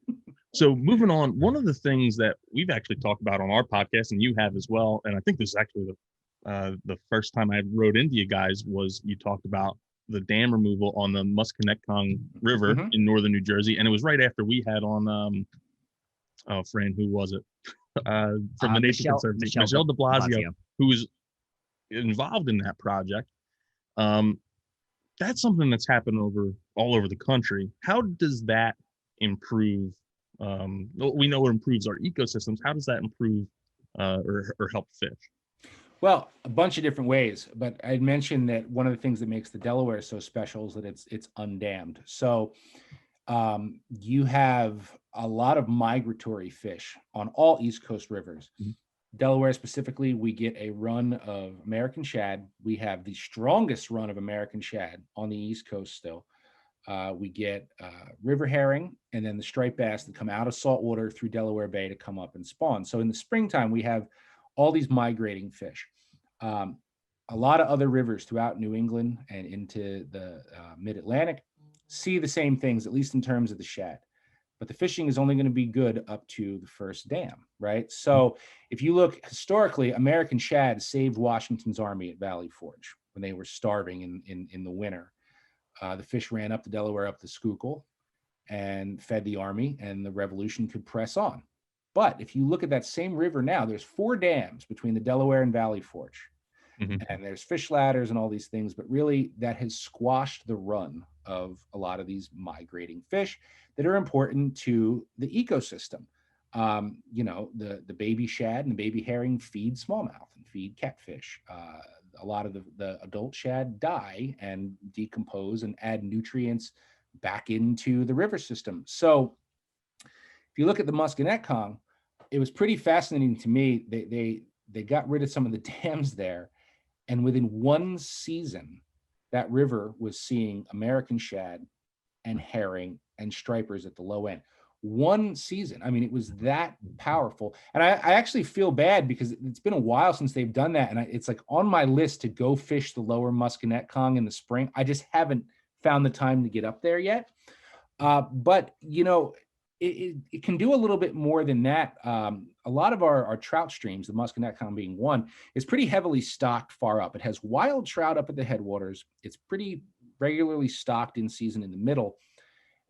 So moving on, one of the things that we've actually talked about on our podcast, and you have as well, and I think this is actually the first time I wrote into you guys, was you talked about the dam removal on the Musconetcong River in northern New Jersey, and it was right after we had on Fran, who was it? From the Nature Conservancy, Michelle de Blasio, who was involved in that project. That's something that's happened all over the country. How does that improve? We know it improves our ecosystems. How does that improve or help fish? Well, a bunch of different ways, but I'd mentioned that one of the things that makes the Delaware so special is that it's undammed. So you have a lot of migratory fish on all East Coast rivers. Delaware specifically, we get a run of American shad. We have the strongest run of American shad on the East Coast still. We get river herring and then the striped bass that come out of saltwater through Delaware Bay to come up and spawn. So in the springtime, we have all these migrating fish. A lot of other rivers throughout New England and into the mid-Atlantic see the same things, at least in terms of the shad. But the fishing is only going to be good up to the first dam, right? So if you look historically, American shad saved Washington's army at Valley Forge when they were starving in the winter. The fish ran up the Delaware, up the Schuylkill, and fed the army, and the revolution could press on. But if you look at that same river now, there's 4 dams between the Delaware and Valley Forge. And there's fish ladders and all these things, but really that has squashed the run of a lot of these migrating fish that are important to the ecosystem. The baby shad and the baby herring feed smallmouth and feed catfish. A lot of the adult shad die and decompose and add nutrients back into the river system. So if you look at the Musconetcong, it was pretty fascinating to me. They got rid of some of the dams there, and within one season, that river was seeing American shad and herring and stripers at the low end. One season. I mean, it was that powerful. And I actually feel bad because it's been a while since they've done that. And it's like on my list to go fish the lower Musconetcong in the spring. I just haven't found the time to get up there yet. But, it can do a little bit more than that. A lot of our trout streams, the Musconetcong being one, is pretty heavily stocked far up. It has wild trout up at the headwaters. It's pretty regularly stocked in season in the middle.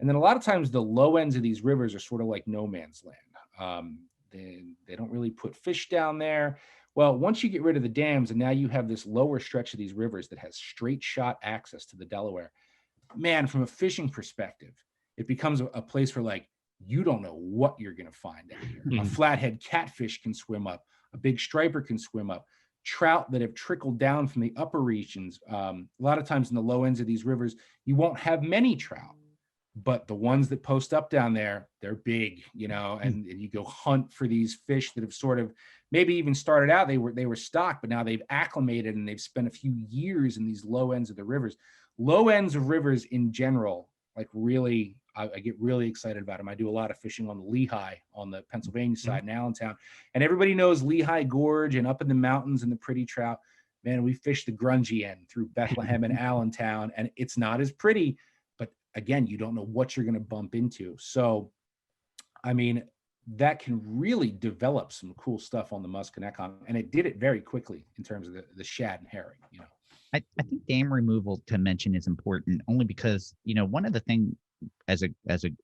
And then a lot of times the low ends of these rivers are sort of like no man's land. They don't really put fish down there. Well, once you get rid of the dams and now you have this lower stretch of these rivers that has straight shot access to the Delaware, man, from a fishing perspective, it becomes a place where like, you don't know what you're going to find out here. A flathead catfish can swim up. A big striper can swim up. Trout that have trickled down from the upper regions. A lot of times in the low ends of these rivers, you won't have many trout. But the ones that post up down there, they're big, and you go hunt for these fish that have sort of maybe even started out, they were stocked, but now they've acclimated and they've spent a few years in these low ends of the rivers. Low ends of rivers in general, like really, I get really excited about them. I do a lot of fishing on the Lehigh on the Pennsylvania side in Allentown, and everybody knows Lehigh Gorge and up in the mountains and the pretty trout. Man, we fish the grungy end through Bethlehem and Allentown, and it's not as pretty. Again, you don't know what you're going to bump into. So, I mean, that can really develop some cool stuff on the Musconetcong, and it did it very quickly in terms of the shad and herring. I think dam removal to mention is important only because, one of the things as a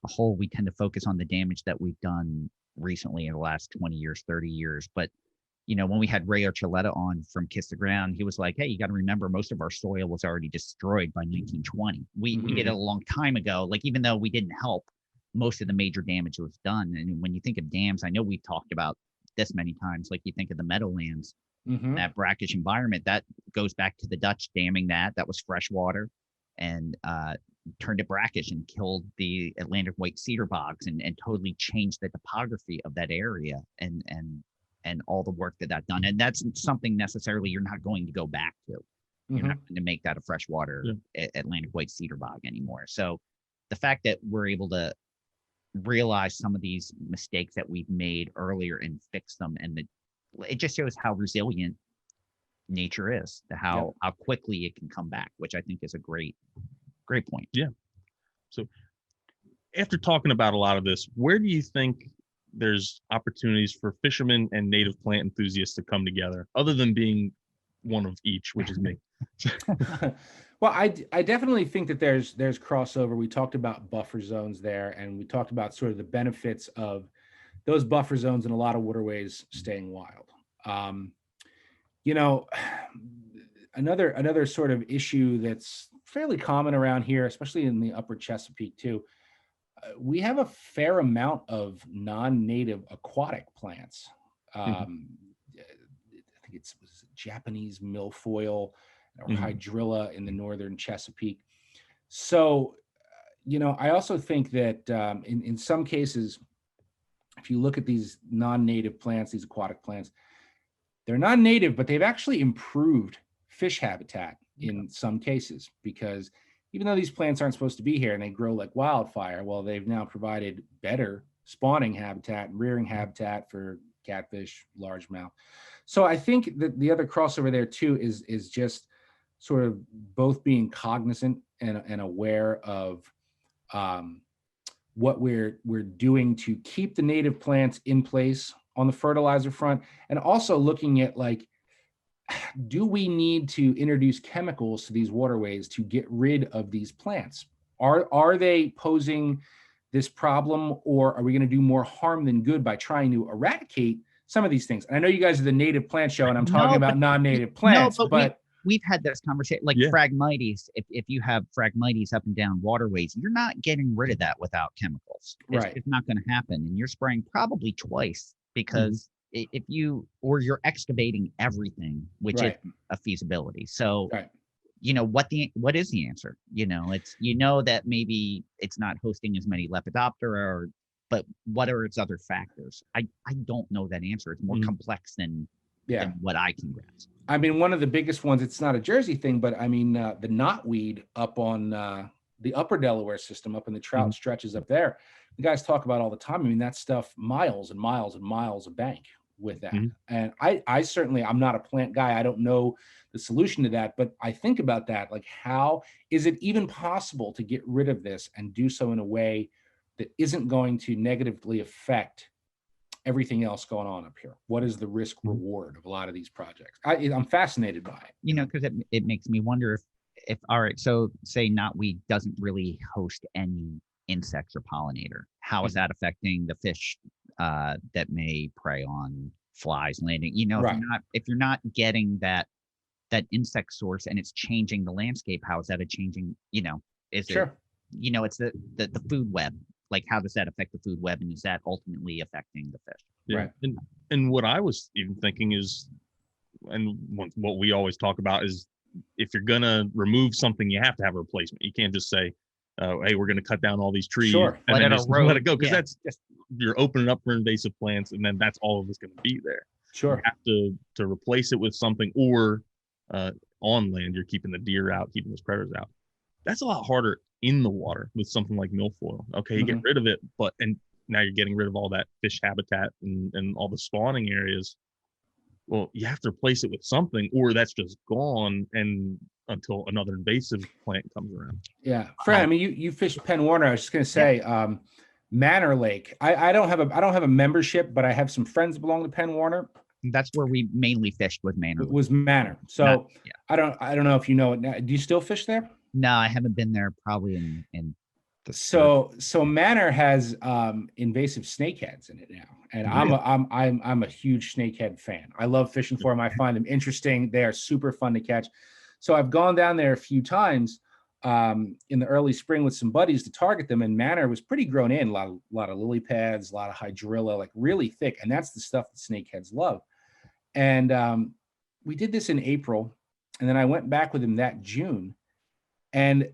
whole, we tend to focus on the damage that we've done recently in the last 20 years, 30 years. But, when we had Ray Archuleta on from Kiss the Ground, he was like, hey, you got to remember most of our soil was already destroyed by 1920. We did it a long time ago. Like, even though we didn't help, most of the major damage was done. And when you think of dams, I know we've talked about this many times, like you think of the Meadowlands, that brackish environment, that goes back to the Dutch damming that was fresh water and turned it brackish and killed the Atlantic white cedar bogs and totally changed the topography of that area and all the work that done. And that's something necessarily you're not going to go back to. You're not going to make that a freshwater Atlantic white cedar bog anymore. So the fact that we're able to realize some of these mistakes that we've made earlier and fix them, and it just shows how resilient nature is, to how quickly it can come back, which I think is a great point. Yeah. So after talking about a lot of this, where do you think there's opportunities for fishermen and native plant enthusiasts to come together, other than being one of each, which is me? Well, I definitely think that there's crossover. We talked about buffer zones there, and we talked about sort of the benefits of those buffer zones in a lot of waterways staying wild. Another sort of issue that's fairly common around here, especially in the upper Chesapeake too, we have a fair amount of non-native aquatic plants. I think it was Japanese milfoil or hydrilla in the northern Chesapeake. So, I also think that in some cases, if you look at these non-native plants, these aquatic plants, they're non-native, but they've actually improved fish habitat in some cases, because even though these plants aren't supposed to be here and they grow like wildfire, well, they've now provided better spawning habitat and rearing habitat for catfish, largemouth. So I think that the other crossover there too is just sort of both being cognizant and aware of what we're doing to keep the native plants in place on the fertilizer front, and also looking at like, do we need to introduce chemicals to these waterways to get rid of these plants? Are they posing this problem, or are we going to do more harm than good by trying to eradicate some of these things? And I know you guys are the native plant show, and I'm talking about non-native plants, but we've had this conversation, like Yeah. Phragmites. If you have Phragmites up and down waterways, you're not getting rid of that without chemicals. Right. It's not going to happen. And you're spraying probably twice because if you're excavating everything, which Right. is a feasibility. So, Right. what is the answer? It's, that maybe it's not hosting as many Lepidoptera, but what are its other factors? I don't know that answer. It's more complex than what I can grasp. I mean, one of the biggest ones, it's not a Jersey thing, but I mean, the knotweed up on the upper Delaware system, up in the trout stretches up there, the guys talk about all the time. I mean, that stuff, miles and miles and miles of bank with that. And I certainly, I'm not a plant guy. I don't know the solution to that, but I think about that. Like, how is it even possible to get rid of this and do so in a way that isn't going to negatively affect everything else going on up here? What is the risk reward of a lot of these projects? I'm fascinated by it. Because it makes me wonder if all right, so say knotweed doesn't really host any insects or pollinator. How is that affecting the fish that may prey on flies landing? If you're not getting that insect source and it's changing the landscape, how is that a changing? Is it? It's the food web. Like, how does that affect the food web, and is that ultimately affecting the fish? Yeah. Right. And what I was even thinking is, and what we always talk about is, if you're gonna remove something, you have to have a replacement. You can't just say, hey, we're gonna cut down all these trees and then just let it go, because that's just, you're opening up for invasive plants, and then that's all of it's gonna be there. Sure. You have to replace it with something, or on land you're keeping the deer out, keeping those predators out. That's a lot harder in the water with something like milfoil. Okay, you get rid of it, and now you're getting rid of all that fish habitat and all the spawning areas. Well, you have to replace it with something, or that's just gone, and until another invasive plant comes around. Yeah, Fred. I mean, you fished Penn Warner. I was just going to say, Manor Lake. I don't have a membership, but I have some friends that belong to Penn Warner. That's where we mainly fished with Manor. It was Manor. So I don't know if you know it now. Do you still fish there? No, I haven't been there probably in the so Manor has invasive snakeheads in it now, and I'm a huge snakehead fan. I love fishing for them. I find them interesting. They are super fun to catch. So I've gone down there a few times in the early spring with some buddies to target them, and Manor was pretty grown in. A lot of lily pads, a lot of hydrilla, like really thick, and that's the stuff that snakeheads love. And we did this in April, and then I went back with him that June. And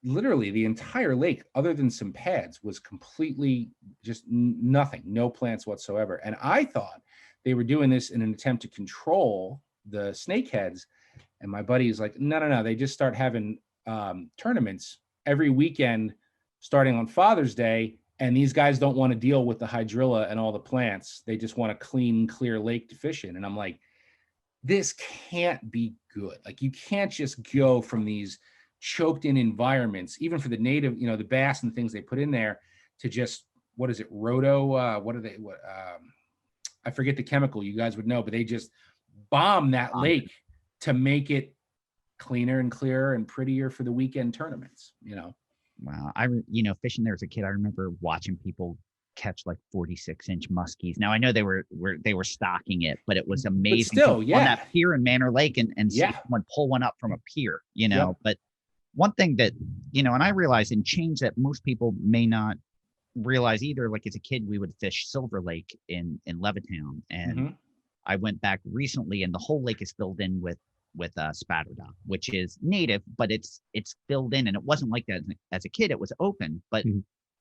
literally the entire lake, other than some pads, was completely just nothing, no plants whatsoever. And I thought they were doing this in an attempt to control the snakeheads. And my buddy is like, no. They just start having tournaments every weekend, starting on Father's Day. And these guys don't want to deal with the hydrilla and all the plants. They just want a clean, clear lake to fish in. And I'm like, this can't be good. Like, you can't just go from these choked in environments, even for the native, the bass and things they put in there, to just, what is it, I forget the chemical, you guys would know, but they just bomb that lake to make it cleaner and clearer and prettier for the weekend tournaments. Wow. Fishing there as a kid, I remember watching people catch like 46-inch muskies. Now I know they were stocking it, but it was amazing. But still, on that pier in Manor Lake and see someone pull one up from a pier, but one thing that, and I realize and change that most people may not realize either, like as a kid, we would fish Silver Lake in Levittown. And I went back recently and the whole lake is filled in with spatterdock, which is native, but it's filled in. And it wasn't like that as a kid, it was open, but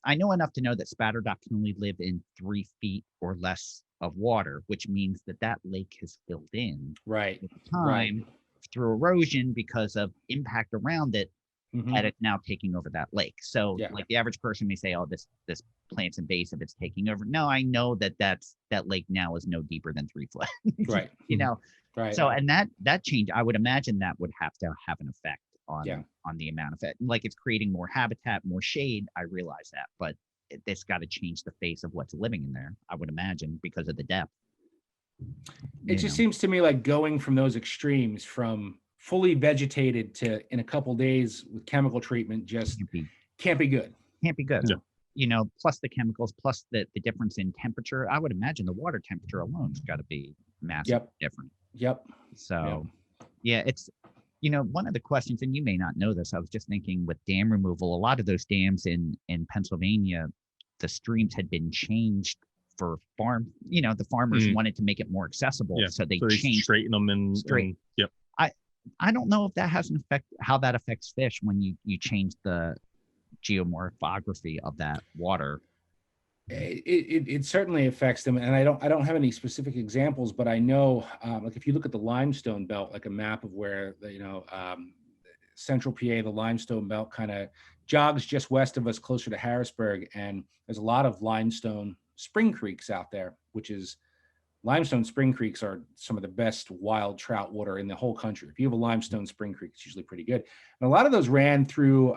I know enough to know that spatterdock can only live in 3 feet or less of water, which means that lake has filled in right with time through erosion because of impact around it. And it's now taking over that lake. So like the average person may say, oh, this plant's invasive, it's taking over. No, I know that lake now is no deeper than 3 foot. Right. Right. So, and that change, I would imagine that would have to have an effect on the amount of it. Like, it's creating more habitat, more shade. I realize that, but it's got to change the face of what's living in there, I would imagine, because of the depth. It just seems to me like going from those extremes, from fully vegetated to in a couple days with chemical treatment, just can't be good. Can't be good. Yeah. Plus the chemicals, plus the difference in temperature. I would imagine the water temperature alone has got to be massively different. Yep. So, it's One of the questions, and you may not know this, I was just thinking with dam removal, a lot of those dams in Pennsylvania, the streams had been changed for the farmers wanted to make it more accessible. Yeah. So they So changed straighten them and yep. I don't know if that has an effect, how that affects fish when you change the geomorphography of that water. It certainly affects them, and I don't have any specific examples, but I know like if you look at the limestone belt, like a map of where central PA, the limestone belt kind of jogs just west of us, closer to Harrisburg, and there's a lot of limestone spring creeks out there, which is limestone spring creeks are some of the best wild trout water in the whole country. If you have a limestone spring creek, it's usually pretty good. And a lot of those ran through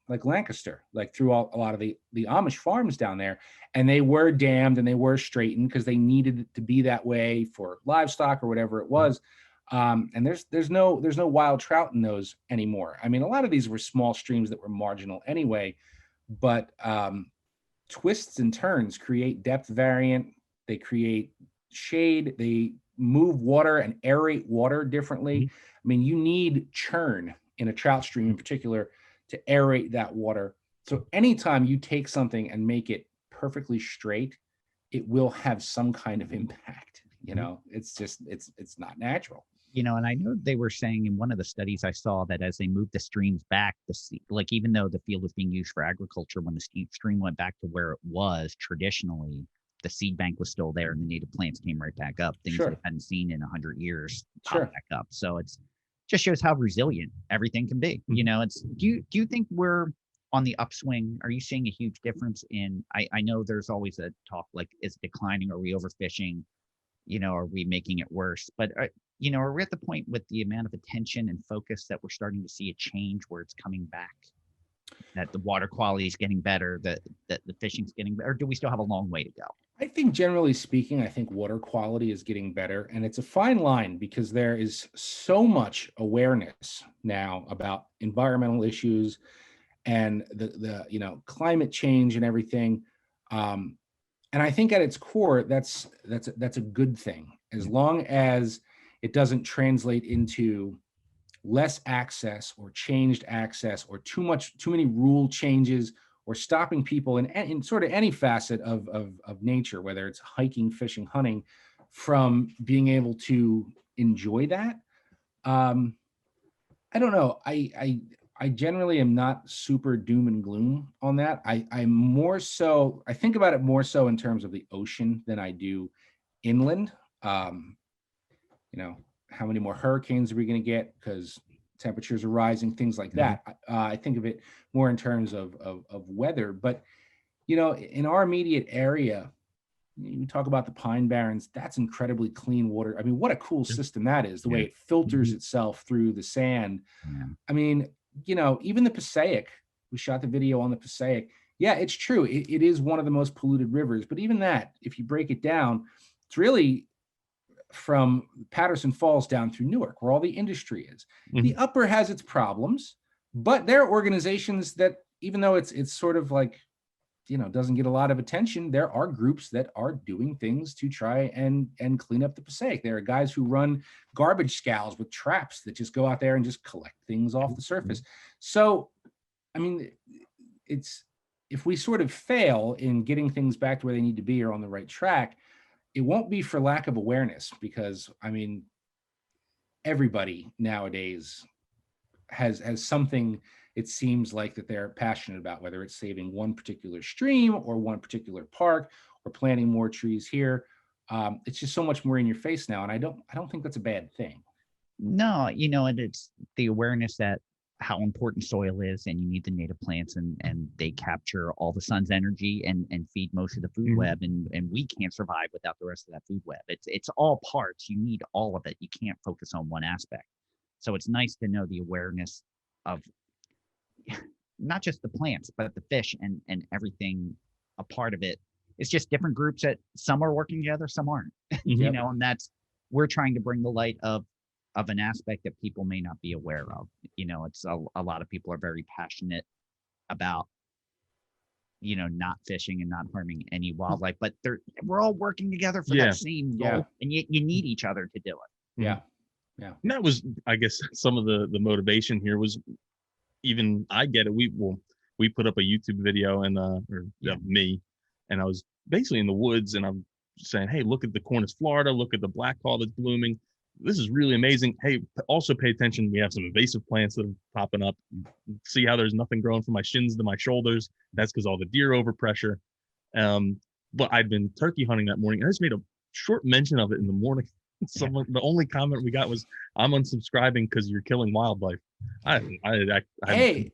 like Lancaster, like through a lot of the Amish farms down there. And they were dammed and they were straightened because they needed it to be that way for livestock or whatever it was. And there's no wild trout in those anymore. I mean, a lot of these were small streams that were marginal anyway, but twists and turns create depth variant. They create shade, they move water and aerate water differently. I mean, you need churn in a trout stream in particular to aerate that water. So anytime you take something and make it perfectly straight, it will have some kind of impact. It's just, it's not natural. And I know they were saying in one of the studies I saw that as they moved the streams back, like even though the field was being used for agriculture, when the stream went back to where it was traditionally, the seed bank was still there and the native plants came right back up. Things Sure. we hadn't seen in 100 years pop Sure. back up. So it's just shows how resilient everything can be. Do you think we're on the upswing? Are you seeing a huge difference in, I know there's always a talk like, is it declining? Are we overfishing? Are we making it worse? But are we at the point with the amount of attention and focus that we're starting to see a change where it's coming back? That the water quality is getting better, that the fishing's getting better, or do we still have a long way to go? I think generally speaking, I think water quality is getting better, and it's a fine line because there is so much awareness now about environmental issues and the climate change and everything. And I think at its core, that's a good thing, as long as it doesn't translate into less access or changed access or too many rule changes or stopping people in sort of any facet of nature, whether it's hiking, fishing, hunting, from being able to enjoy that. I don't know. I generally am not super doom and gloom on that. I'm more so, I think about it more so in terms of the ocean than I do inland. How many more hurricanes are we going to get because temperatures are rising, things like that. I think of it more in terms of weather. But, in our immediate area, you talk about the Pine Barrens, that's incredibly clean water. I mean, what a cool system that is, the way it filters itself through the sand. Yeah. I mean, even the Passaic, we shot the video on the Passaic. Yeah, it's true. It is one of the most polluted rivers. But even that, if you break it down, it's really from Patterson Falls down through Newark, where all the industry is. The upper has its problems, but there are organizations that, even though it's sort of like, doesn't get a lot of attention, there are groups that are doing things to try and clean up the Passaic. There are guys who run garbage scows with traps that just go out there and just collect things off the surface. So, I mean, if we sort of fail in getting things back to where they need to be or on the right track, it won't be for lack of awareness, because I mean, everybody nowadays has something, it seems like, that they're passionate about, whether it's saving one particular stream or one particular park or planting more trees here. It's just so much more in your face now. And I don't think that's a bad thing. No, and it's the awareness that how important soil is, and you need the native plants, and they capture all the sun's energy and feed most of the food web, and we can't survive without the rest of that food web. It's all parts. You need all of it. You can't focus on one aspect. So it's nice to know the awareness of not just the plants, but the fish and everything a part of it. It's just different groups that some are working together, some aren't. And we're trying to bring the light of an aspect that people may not be aware of. It's a lot of people are very passionate about, not fishing and not harming any wildlife, but we're all working together for that same goal, and you need each other to do it. Yeah. And that was, I guess, some of the motivation here was, even I get it. We put up a YouTube video and me, and I was basically in the woods, and I'm saying, hey, look at the Cornus Florida, look at the black call that's blooming. This is really amazing. Hey, also pay attention. We have some invasive plants that are popping up. See how there's nothing growing from my shins to my shoulders. That's because all the deer overpressure. But I'd been turkey hunting that morning, and I just made a short mention of it in the morning. The only comment we got was, "I'm unsubscribing because you're killing wildlife." Hey,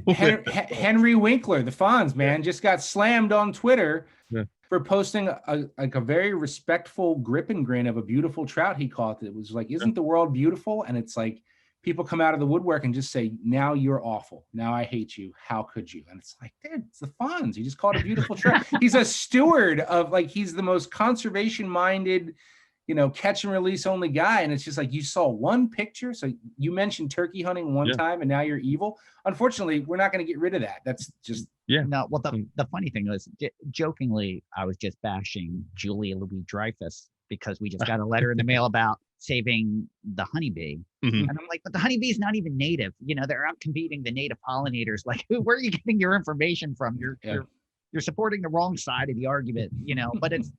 Henry Winkler, the Fonz man, just got slammed on Twitter for posting a very respectful grip and grin of a beautiful trout he caught. It was like, "Isn't the world beautiful?" And it's like, people come out of the woodwork and just say, "Now you're awful. Now I hate you. How could you?" And it's like, dude, it's the Fonz. He just caught a beautiful trout. He's a steward of, like, he's the most conservation minded, catch and release only guy. And it's just like, you saw one picture. So you mentioned turkey hunting one time and now you're evil. Unfortunately, we're not going to get rid of that. That's just, No, well, the funny thing was, jokingly, I was just bashing Julia Louis-Dreyfus because we just got a letter in the mail about saving the honeybee. And I'm like, but the honeybee is not even native. They're out competing the native pollinators. Like, where are you getting your information from? You're supporting the wrong side of the argument, but it's,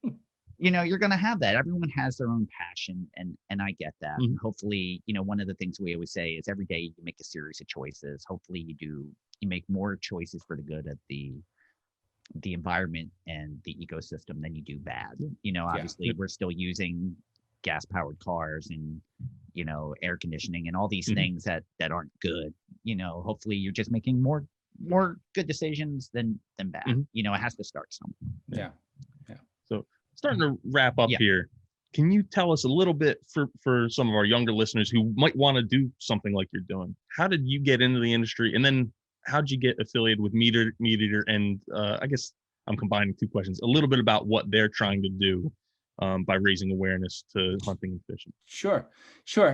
you're going to have that. Everyone has their own passion, and I get that. And hopefully, one of the things we always say is every day you make a series of choices. Hopefully you make more choices for the good of the environment and the ecosystem than you do bad. Obviously we're still using gas powered cars and, air conditioning and all these things that aren't good. Hopefully you're just making more good decisions than bad. It has to start somewhere. So, starting to wrap up here, can you tell us a little bit for some of our younger listeners who might want to do something like you're doing? How did you get into the industry, and then how'd you get affiliated with Meat Eater? And I guess I'm combining two questions. A little bit about what they're trying to do by raising awareness to hunting and fishing. Sure.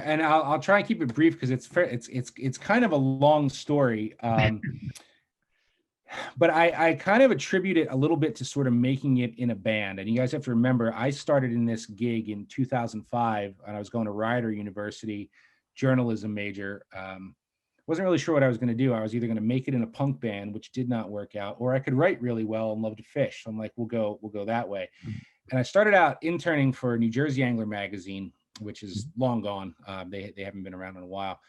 And I'll try and keep it brief because it's kind of a long story. But I kind of attribute it a little bit to sort of making it in a band. And you guys have to remember, I started in this gig in 2005, and I was going to Rider University, journalism major. Wasn't really sure what I was going to do. I was either going to make it in a punk band, which did not work out, or I could write really well and love to fish. So I'm like, we'll go that way. And I started out interning for New Jersey Angler magazine, which is long gone. They haven't been around in a while.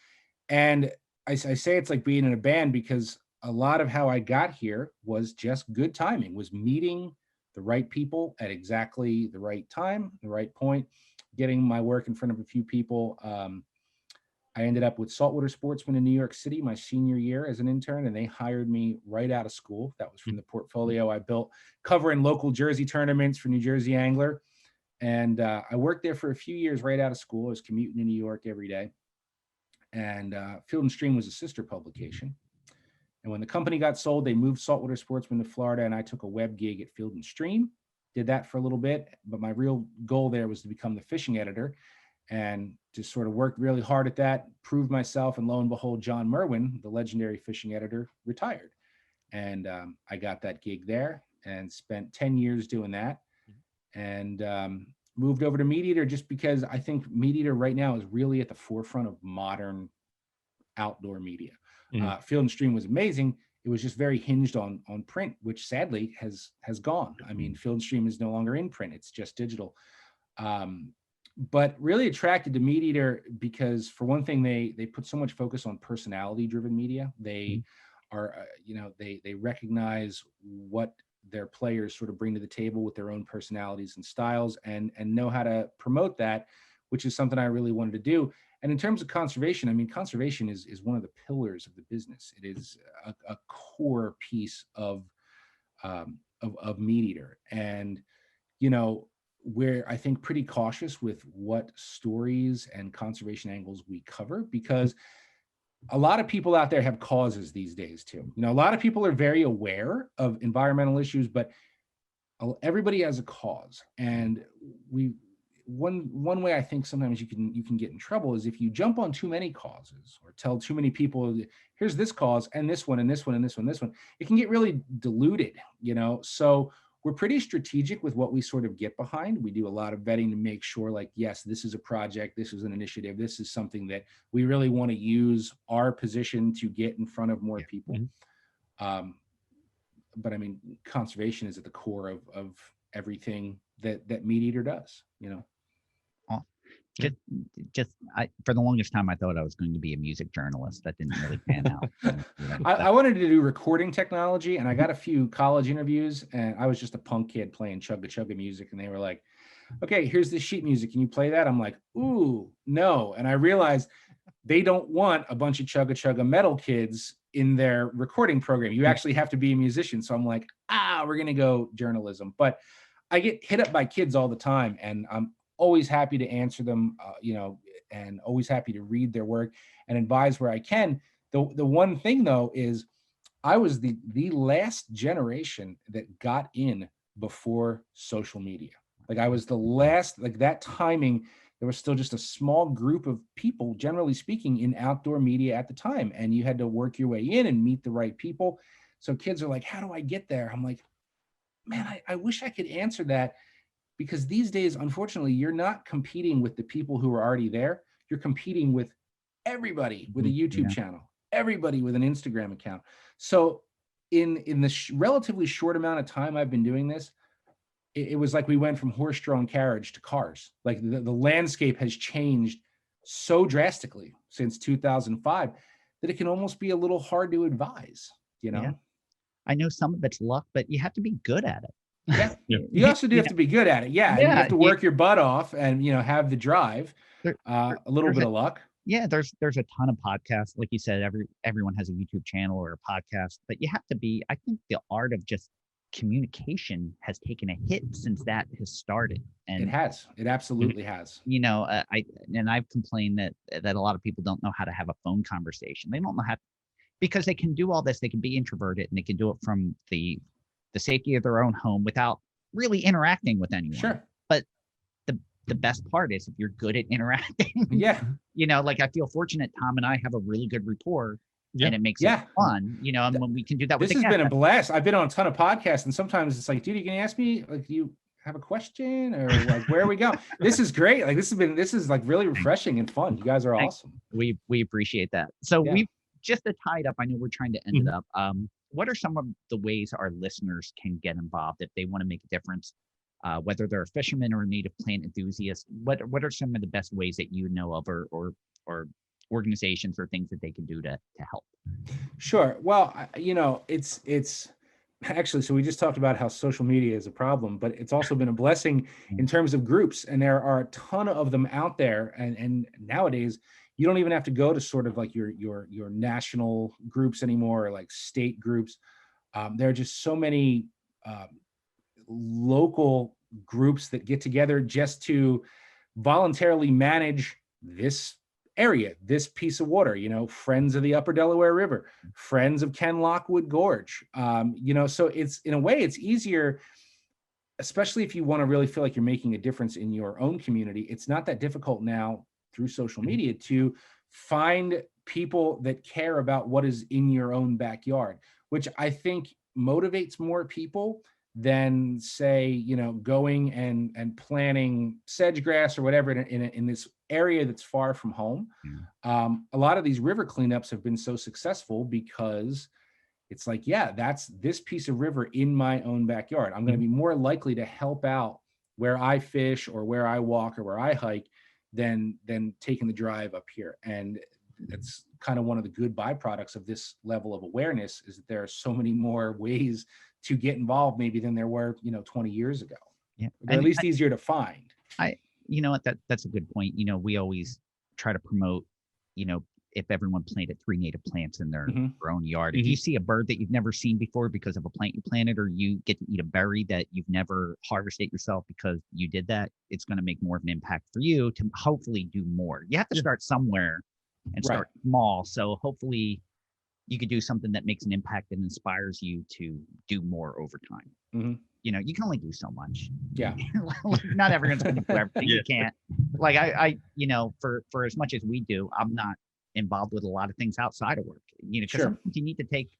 And I say it's like being in a band because a lot of how I got here was just good timing, was meeting the right people at exactly the right time, the right point, getting my work in front of a few people. I ended up with Saltwater Sportsman in New York City my senior year as an intern, and they hired me right out of school. That was from the portfolio I built covering local Jersey tournaments for New Jersey Angler. And I worked there for a few years right out of school. I was commuting to New York every day. And Field and Stream was a sister publication. And when the company got sold, they moved Saltwater Sportsman to Florida, and I took a web gig at Field and Stream. Did that for a little bit, but my real goal there was to become the fishing editor and just sort of worked really hard at that, proved myself, and lo and behold, John Merwin, the legendary fishing editor, retired. And I got that gig there and spent 10 years doing that, and moved over to Meat Eater just because I think Meat Eater right now is really at the forefront of modern outdoor media. Field and Stream was amazing. It was just very hinged on print, which sadly has gone. I mean, Field and Stream is no longer in print. It's just digital. But really attracted to Meat Eater because, for one thing, they put so much focus on personality driven media. They are, they recognize what their players sort of bring to the table with their own personalities and styles, and know how to promote that, which is something I really wanted to do. And in terms of conservation, I mean, conservation is one of the pillars of the business. It is a core piece of Meat Eater. And, we're, I think, pretty cautious with what stories and conservation angles we cover, because a lot of people out there have causes these days too. A lot of people are very aware of environmental issues, but everybody has a cause. And one way I think sometimes you can get in trouble is if you jump on too many causes or tell too many people, here's this cause and this one and this one and this one, it can get really diluted, So we're pretty strategic with what we sort of get behind. We do a lot of vetting to make sure, like, yes, this is a project, this is an initiative, this is something that we really want to use our position to get in front of more people. But I mean, conservation is at the core of everything that Meat Eater does, you know. For the longest time, I thought I was going to be a music journalist. That didn't really pan out. I wanted to do recording technology, and I got a few college interviews, and I was just a punk kid playing chugga chugga music, and they were like, okay, here's the sheet music. Can you play that? I'm like, ooh, no. And I realized they don't want a bunch of chugga chugga metal kids in their recording program. You actually have to be a musician. So I'm like, we're going to go journalism. But I get hit up by kids all the time, and I'm always happy to answer them, you know, and always happy to read their work and advise where I can. The one thing though is I was the last generation that got in before social media. Like I was the last, like that timing, there was still just a small group of people, generally speaking, in outdoor media at the time. And you had to work your way in and meet the right people. So kids are like, how do I get there? I'm like, man, I wish I could answer that. Because these days, unfortunately, you're not competing with the people who are already there. You're competing with everybody with a YouTube channel, everybody with an Instagram account. So in the relatively short amount of time I've been doing this, it was like we went from horse-drawn carriage to cars. Like the landscape has changed so drastically since 2005 that it can almost be a little hard to advise, you know? Yeah. I know some of it's luck, but you have to be good at it. Yeah. You also do have to be good at it. Yeah. And you have to work your butt off and, you know, have the drive, a little bit of luck. Yeah. There's a ton of podcasts. Like you said, everyone has a YouTube channel or a podcast, but you have to be, I think the art of just communication has taken a hit since that has started. And it absolutely has. You know, I've complained that a lot of people don't know how to have a phone conversation. They don't know how, because they can do all this. They can be introverted and they can do it from the safety of their own home without really interacting with anyone. Sure. But the best part is if you're good at interacting. Yeah. You know, like I feel fortunate Tom and I have a really good rapport and it makes it fun, you know, and when we can do that. This has been a blast. I've been on a ton of podcasts and sometimes it's like, dude, you can ask me, like, do you have a question or like, where are we going? This is great. Like this is like really refreshing and fun. You guys are awesome. We appreciate that. So we just to tie it up, I know we're trying to end it up. What are some of the ways our listeners can get involved if they want to make a difference, whether they're a fisherman or a native plant enthusiast? What are some of the best ways that you know of or organizations or things that they can do to help? Sure. Well, you know, it's actually, so we just talked about how social media is a problem, but it's also been a blessing in terms of groups. And there are a ton of them out there. And nowadays, you don't even have to go to sort of like your national groups anymore, or like state groups. There are just so many local groups that get together just to voluntarily manage this area, this piece of water, you know, Friends of the Upper Delaware River, Friends of Ken Lockwood Gorge. You know, so it's, in a way, it's easier, especially if you want to really feel like you're making a difference in your own community. It's not that difficult now through social media to find people that care about what is in your own backyard, which I think motivates more people than, say, you know, going and planting sedge grass or whatever in this area that's far from home. A lot of these river cleanups have been so successful because it's like, yeah, that's this piece of river in my own backyard. I'm going to be more likely to help out where I fish or where I walk or where I hike than taking the drive up here. And that's kind of one of the good byproducts of this level of awareness, is that there are so many more ways to get involved maybe than there were, you know, 20 years ago. Yeah. They're at least easier to find. You know what, that's a good point. You know, we always try to promote, you know, if everyone planted 3 native plants in their own yard. If you see a bird that you've never seen before because of a plant you planted, or you get to eat a berry that you've never harvested yourself because you did that, it's going to make more of an impact for you to hopefully do more. You have to start somewhere and start small. So hopefully you could do something that makes an impact and inspires you to do more over time. You know, you can only do so much. Yeah. Not everyone's going to do everything. You can't. Like I, you know, for as much as we do, I'm not involved with a lot of things outside of work. You know, because sometimes you need to take,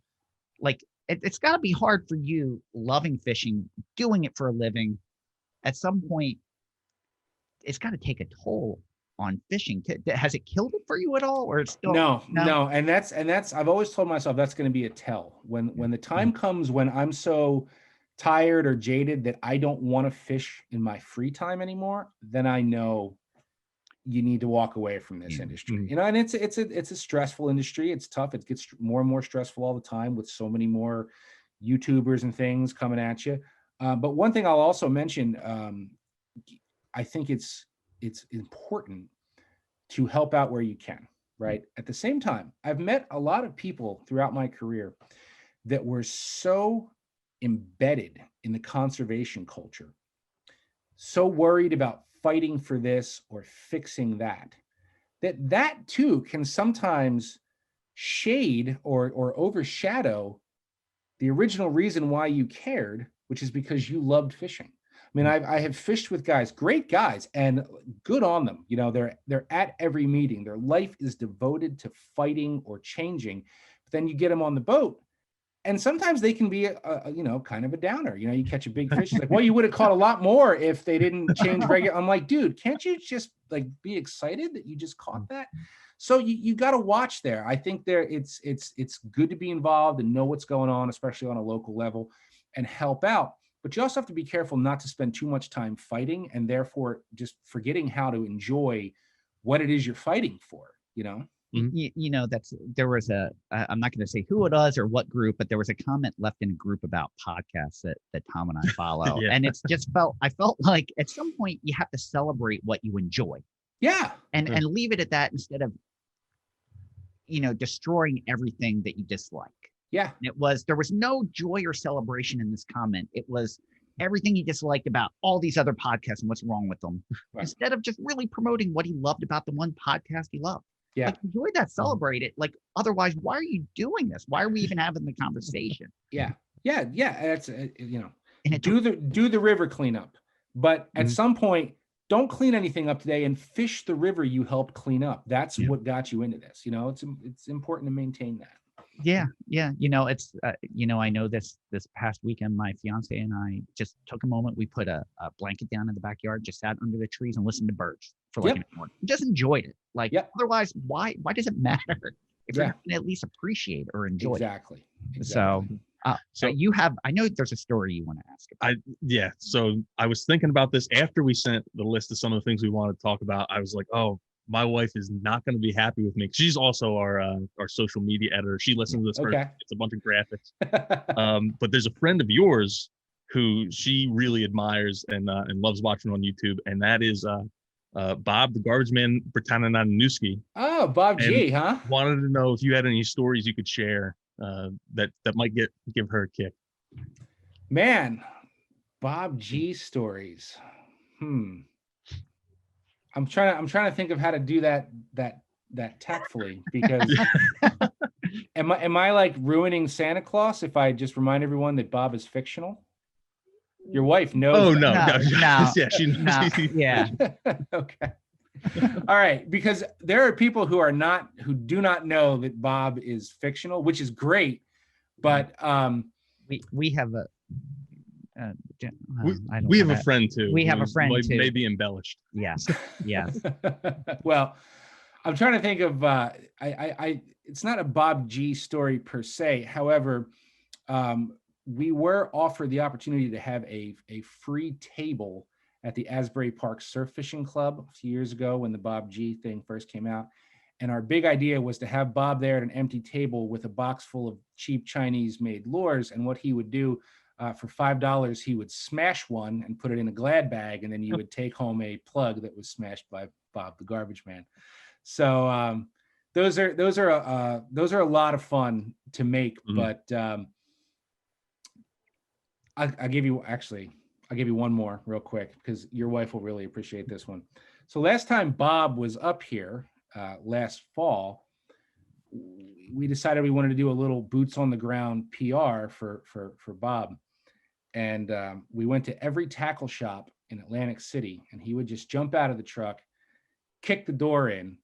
like, it's got to be hard for you loving fishing, doing it for a living. At some point, it's got to take a toll on fishing. Has it killed it for you at all, or it's still no? And that's I've always told myself that's going to be a tell when the time comes when I'm so tired or jaded that I don't want to fish in my free time anymore. Then I know you need to walk away from this industry. You know, and it's a stressful industry. It's tough. It gets more and more stressful all the time with so many more YouTubers and things coming at you. But one thing I'll also mention, I think it's important to help out where you can, right? At the same time, I've met a lot of people throughout my career that were so embedded in the conservation culture, so worried about fighting for this or fixing that too can sometimes shade or overshadow the original reason why you cared, which is because you loved fishing. I mean, I have fished with guys, great guys, and good on them. You know, they're at every meeting. Their life is devoted to fighting or changing. But then you get them on the boat, and sometimes they can be kind of a downer. You know, you catch a big fish, it's like, well, you would have caught a lot more if they didn't change regular. I'm like, dude, can't you just like be excited that you just caught that? So you got to watch there. I think it's good to be involved and know what's going on, especially on a local level, and help out. But you also have to be careful not to spend too much time fighting and therefore just forgetting how to enjoy what it is you're fighting for, you know? You know, there was I'm not going to say who it was or what group, but there was a comment left in a group about podcasts that Tom and I follow. And it's just I felt like at some point you have to celebrate what you enjoy. Yeah. And leave it at that instead of, destroying everything that you dislike. Yeah. And there was no joy or celebration in this comment. It was everything he disliked about all these other podcasts and what's wrong with them, instead of just really promoting what he loved about the one podcast he loved. Yeah. Like, enjoy that, celebrate it. Like, otherwise, why are you doing this? Why are we even having the conversation? Yeah. That's and do the river cleanup, but at some point, don't clean anything up today and fish the river you helped clean up. That's what got you into this. You know, it's important to maintain that. Yeah. It's I know this past weekend, my fiance and I just took a moment. We put a blanket down in the backyard, just sat under the trees and listened to birds for like an hour. Just enjoyed it. Like, otherwise, why does it matter if you're not gonna at least appreciate or enjoy it? Exactly. So you have, I know there's a story you want to ask about. So I was thinking about this after we sent the list of some of the things we wanted to talk about. I was like, oh, my wife is not going to be happy with me. She's also our social media editor. She listens to this. Okay. It's a bunch of graphics. But there's a friend of yours who she really admires and loves watching on YouTube, and that is Bob, the garbage man, Pinelands. Oh, Bob G, huh? Wanted to know if you had any stories you could share that might give her a kick. Man, Bob G stories. I'm trying to think of how to do that tactfully, because am I like ruining Santa Claus if I just remind everyone that Bob is fictional? Your wife knows. Oh, that. No. Yeah, she knows. Yeah. Okay. All right, because there are people who do not know that Bob is fictional, which is great, but we have a we have a friend too. We have a friend too. Maybe embellished. Yes. Well, I'm trying to think of it's not a Bob G story per se. However, we were offered the opportunity to have a free table at the Asbury Park Surf Fishing Club a few years ago when the Bob G thing first came out. And our big idea was to have Bob there at an empty table with a box full of cheap Chinese-made lures. And what he would do, for $5, he would smash one and put it in a Glad bag, and then you would take home a plug that was smashed by Bob the garbage man. So those are a lot of fun to make. But I'll give you one more real quick, because your wife will really appreciate this one. So last time Bob was up here, last fall, we decided we wanted to do a little boots on the ground PR for Bob. And we went to every tackle shop in Atlantic City, and he would just jump out of the truck, kick the door in,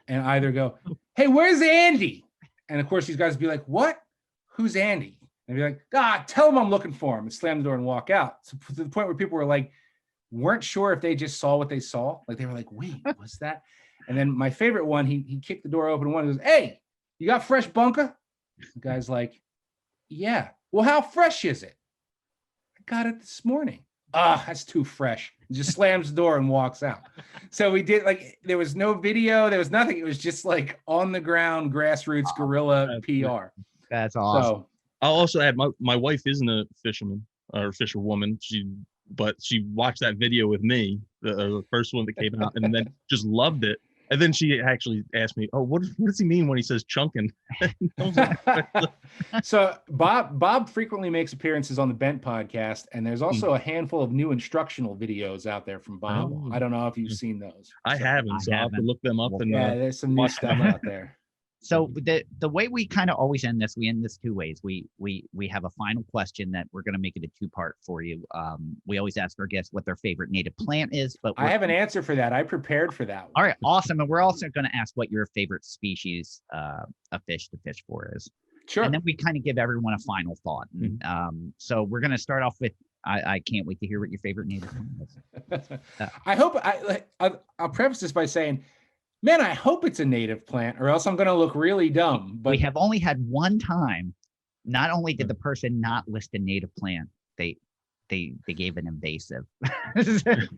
and either go, "Hey, where's Andy?" And of course, these guys would be like, "What? Who's Andy?" And be like, tell them I'm looking for him, and slam the door and walk out. So to the point where people were like, weren't sure if they just saw what they saw. Like they were like, wait, what's that? And then my favorite one, he kicked the door open and one goes, hey, you got fresh bunker? The guy's like, yeah. Well, how fresh is it? I got it this morning. That's too fresh. Just slams the door and walks out. So we did, like, there was no video, there was nothing. It was just like on the ground, grassroots guerrilla PR. That's awesome. So I'll also add, my wife isn't a fisherman or fisherwoman. But she watched that video with me, the first one that came out, and then just loved it. And then she actually asked me, "Oh, what does he mean when he says chunking?" So Bob frequently makes appearances on the Bent podcast, and there's also a handful of new instructional videos out there from Bob. Oh. I don't know if you've seen those. I haven't, so I'll have to look them up. And yeah, there's some new stuff out there. So the way we kind of always end this, we end this two ways. We have a final question that we're going to make it a two-part for you. We always ask our guests what their favorite native plant is, but I have an answer for that. I prepared for that one. All right, awesome. And we're also going to ask what your favorite species of fish to fish for is. Sure. And then we kind of give everyone a final thought. And, so we're going to start off with, I can't wait to hear what your favorite native plant is. I hope I'll preface this by saying, man, I hope it's a native plant, or else I'm going to look really dumb. But we have only had one time. Not only did the person not list a native plant, they gave an invasive.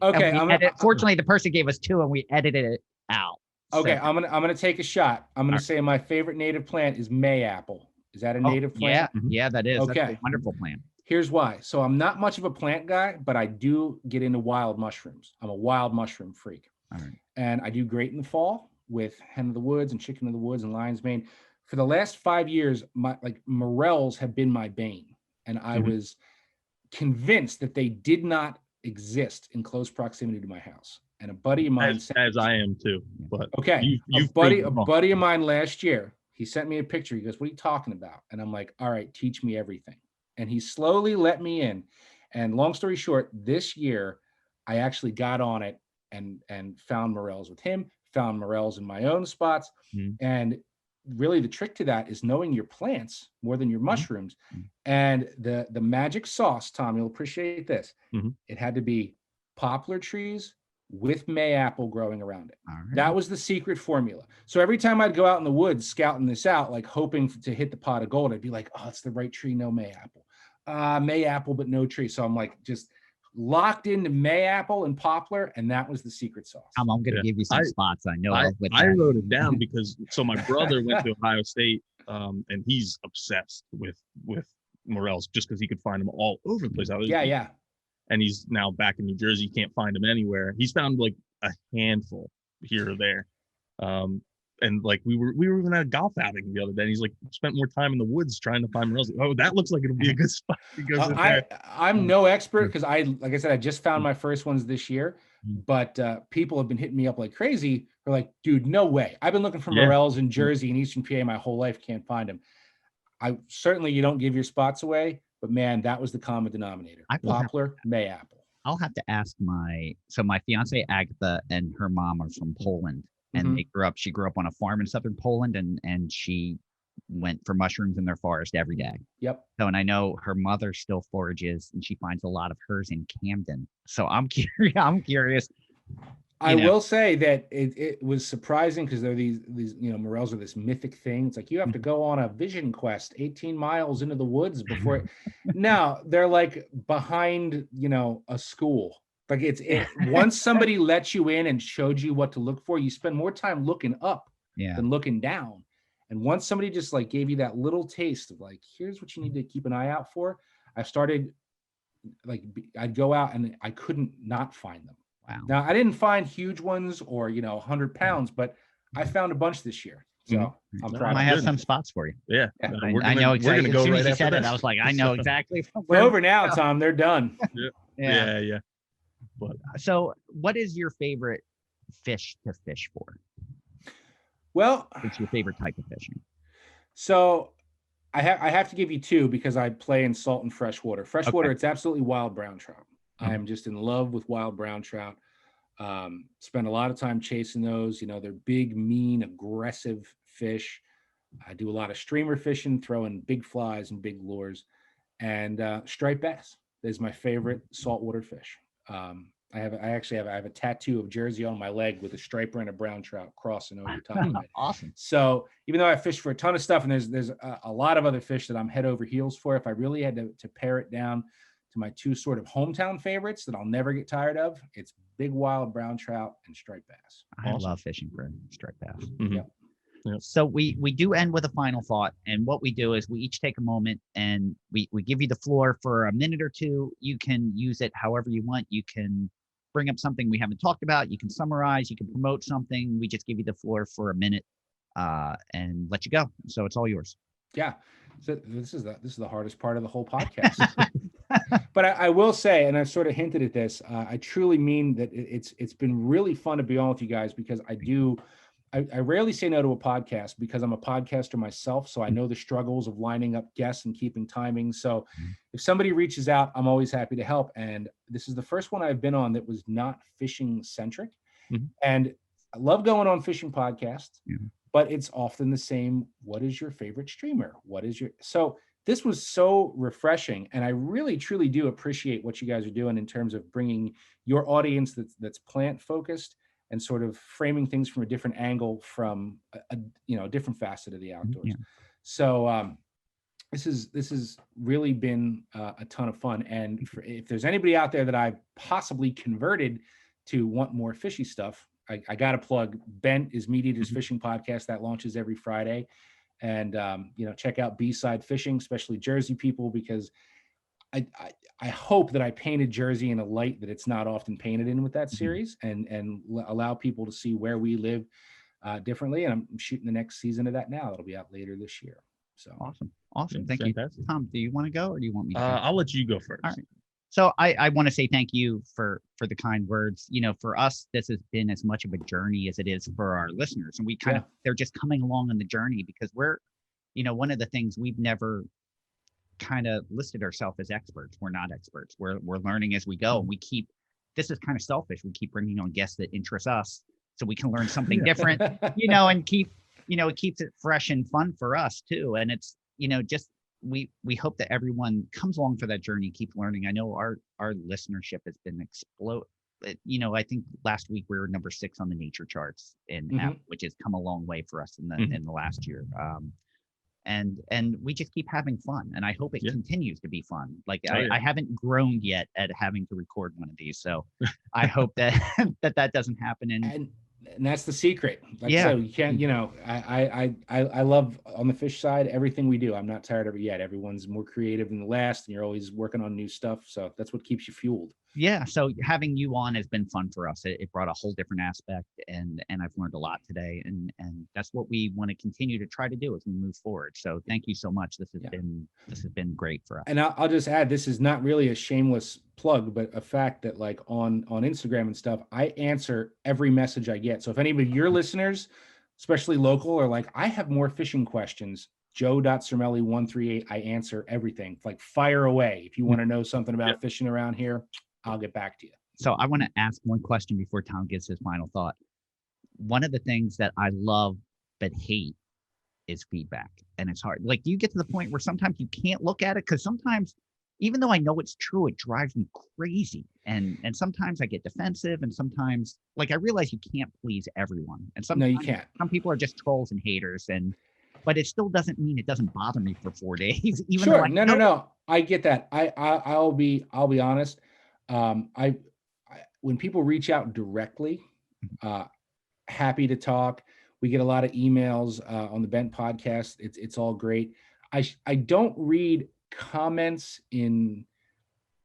Okay. Fortunately, the person gave us two, and we edited it out. Okay, So, I'm gonna take a shot. I'm gonna say my favorite native plant is mayapple. Is that a native plant? Yeah, that is. Okay. That's a wonderful plant. Here's why. So I'm not much of a plant guy, but I do get into wild mushrooms. I'm a wild mushroom freak. All right. And I do great in the fall with hen of the woods and chicken of the woods and lion's mane. For the last 5 years, morels have been my bane. And I was convinced that they did not exist in close proximity to my house. And a buddy of mine as I am too. But okay, a buddy of mine last year, he sent me a picture. He goes, "What are you talking about?" And I'm like, "All right, teach me everything." And he slowly let me in. And long story short, this year I actually got on it and found morels with him, found morels in my own spots. And really the trick to that is knowing your plants more than your mushrooms. And the magic sauce, Tom, you'll appreciate this. It had to be poplar trees with mayapple growing around it. Right. That was the secret formula. So every time I'd go out in the woods scouting this out, like hoping to hit the pot of gold, I'd be like, "Oh, it's the right tree, no mayapple. Mayapple, but no tree." So I'm like just locked into mayapple and poplar, and that was the secret sauce. I'm going to give you some spots I know. I wrote it down because my brother went to Ohio State, and he's obsessed with morels just because he could find them all over the place. Yeah. And he's now back in New Jersey. Can't find him anywhere. He's found like a handful here or there. And like we were even at a golf outing the other day. And he's like spent more time in the woods trying to find morels. Oh, that looks like it'll be a good spot. I'm no expert because like I said, I just found my first ones this year. But people have been hitting me up like crazy. They're like, "Dude, no way. I've been looking for morels in Jersey and Eastern PA my whole life. Can't find them." You don't give your spots away. But man, that was the common denominator. Poplar, mayapple. I'll have to ask my fiance Agatha and her mom are from Poland, and she grew up on a farm in southern Poland, and she went for mushrooms in their forest every day. Yep. So, and I know her mother still forages, and she finds a lot of hers in Camden. So I'm curious. I will say that it was surprising because they're these morels are this mythic thing. It's like you have to go on a vision quest 18 miles into the woods before now they're like behind a school. Like once somebody lets you in and showed you what to look for, you spend more time looking up than looking down. And once somebody just like gave you that little taste of like, here's what you need to keep an eye out for, I started I'd go out and I couldn't not find them. Wow. Now, I didn't find huge ones or 100 pounds, but I found a bunch this year. So I'm proud. I have some spots for you. Yeah. I know exactly. As soon as you said it, I was like, I know exactly. We're over now, Tom. They're done. Yeah. But so, what is your favorite fish to fish for? Well, what's your favorite type of fishing? So, I have to give you two because I play in salt and freshwater. Freshwater, it's absolutely wild brown trout. I am just in love with wild brown trout. Spend a lot of time chasing those. They're big, mean, aggressive fish. I do a lot of streamer fishing, throwing big flies and big lures. and striped bass is my favorite saltwater fish. I actually have a tattoo of Jersey on my leg with a striper and a brown trout crossing over the top of it. Awesome. So even though I fish for a ton of stuff, and there's a lot of other fish that I'm head over heels for, if I really had to pare it down to my two sort of hometown favorites that I'll never get tired of, it's big wild brown trout and striped bass. I love fishing for striped bass. Mhm. Yep. Yep. So we do end with a final thought, and what we do is we each take a moment and we give you the floor for a minute or two. You can use it however you want. You can bring up something we haven't talked about. You can summarize. You can promote something. We just give you the floor for a minute and let you go. So it's all yours. Yeah. So this is the hardest part of the whole podcast. But I will say, and I've sort of hinted at this, I truly mean that it's been really fun to be on with you guys, because I rarely say no to a podcast because I'm a podcaster myself. So I know the struggles of lining up guests and keeping timing. So if somebody reaches out, I'm always happy to help. And this is the first one I've been on that was not fishing centric. Mhm. And I love going on fishing podcasts, Yeah. but it's often the same. What is your favorite streamer? So this was so refreshing. And I really, truly do appreciate what you guys are doing in terms of bringing your audience that's plant focused and sort of framing things from a different angle, from a different facet of the outdoors. Yeah. So this is really been a ton of fun. And if there's anybody out there that I've possibly converted to want more fishy stuff, I got to plug Bent is Meat Eaters Fishing Podcast that launches every Friday. And check out B-Side Fishing, especially Jersey people, because I hope that I painted Jersey in a light that it's not often painted in with that series, and allow people to see where we live differently. And I'm shooting the next season of that now. That'll be out later this year. So Awesome. Yeah, Thank fantastic. you. Tom, do you want to go or do you want me to go? I'll let you go first. All right. So I want to say thank you for the kind words. For us, this has been as much of a journey as it is for our listeners. And we they're just coming along on the journey, because we're, one of the things we've never kind of listed ourselves as experts. We're not experts. We're learning as we go. And this is kind of selfish. We keep bringing on guests that interest us so we can learn something different, and keep, it keeps it fresh and fun for us too. And it's, just, we hope that everyone comes along for that journey, keep learning. I know our listenership has been I think last week we were number 6 on the nature charts which has come a long way for us in the last year. And we just keep having fun, and I hope it continues to be fun. Like I haven't grown yet at having to record one of these, so I hope that that doesn't happen. and that's the secret. So you can't, I love on the fish side everything we do. I'm not tired of it yet. Everyone's more creative than the last, and you're always working on new stuff. So that's what keeps you fueled. Yeah. So having you on has been fun for us. It brought a whole different aspect, and I've learned a lot today, and that's what we want to continue to try to do as we move forward. So thank you so much. This has been great for us. And I'll just add, this is not really a shameless plug, but a fact that like on Instagram and stuff, I answer every message I get. So if any of your listeners, especially local, are like, I have more fishing questions, joe.cermele138, I answer everything. Like, fire away. If you want to know something about fishing around here, I'll get back to you. So I want to ask one question before Tom gives his final thought. One of the things that I love but hate is feedback. And it's hard. Like, you get to the point where sometimes you can't look at it, because sometimes, even though I know it's true, it drives me crazy. And sometimes I get defensive, and sometimes, like, I realize you can't please everyone. And sometimes No, you can't. Some people are just trolls and haters, but it still doesn't mean it doesn't bother me for 4 days. Even Sure. though No. I get that. I'll be honest. When people reach out directly, happy to talk. We get a lot of emails on the Bent podcast. It's all great. I don't read comments on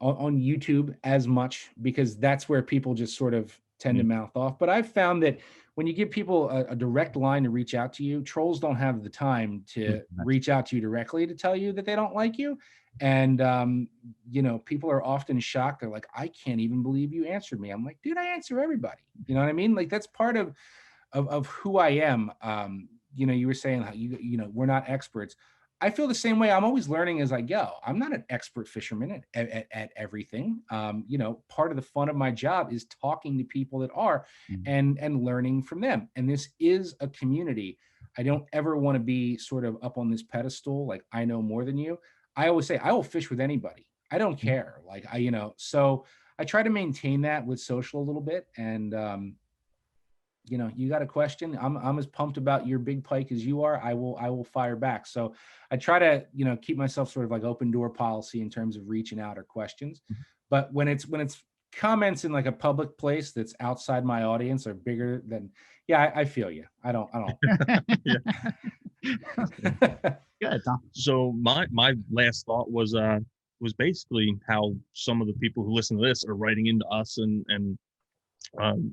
YouTube as much, because that's where people just sort of tend to mouth off. But I've found that when you give people a direct line to reach out to you, trolls don't have the time to reach out to you directly to tell you that they don't like you. And, people are often shocked. They're like, I can't even believe you answered me. I'm like, dude, I answer everybody. You know what I mean? Like, that's part of who I am. You were saying how we're not experts. I feel the same way. I'm always learning as I go. I'm not an expert fisherman at everything. Part of the fun of my job is talking to people that are and learning from them. And this is a community. I don't ever want to be sort of up on this pedestal, like I know more than you. I always say I will fish with anybody. I don't care. Like so I try to maintain that with social a little bit. And you got a question, I'm as pumped about your big pike as you are. I will fire back. So I try to, keep myself sort of like open door policy in terms of reaching out or questions. But when it's comments in like a public place that's outside my audience or bigger than, I feel you. I don't. Good. Tom. So my last thought was basically how some of the people who listen to this are writing into us and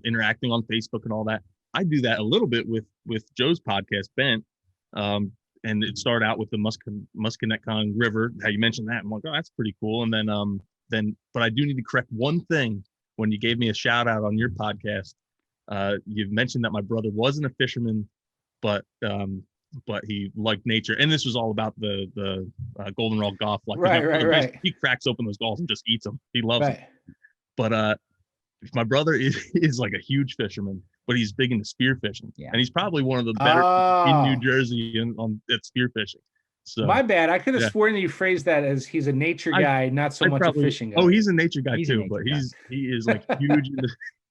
interacting on Facebook and all that. I do that a little bit with Joe's podcast, Bent. And it started out with the Musconetcong River, how you mentioned that. I'm like, oh, that's pretty cool. And then, but I do need to correct one thing. When you gave me a shout out on your podcast, you've mentioned that my brother wasn't a fisherman, but he liked nature. And this was all about the goldenrod golf. Like, right. He cracks open those galls and just eats them. He loves them. But my brother is like a huge fisherman, but he's big into spear fishing. Yeah. And he's probably one of the better in New Jersey at spear fishing. So my bad. I could have sworn that you phrased that as he's a nature guy, not so much a fishing guy. Oh, he's a nature guy too, but he is like huge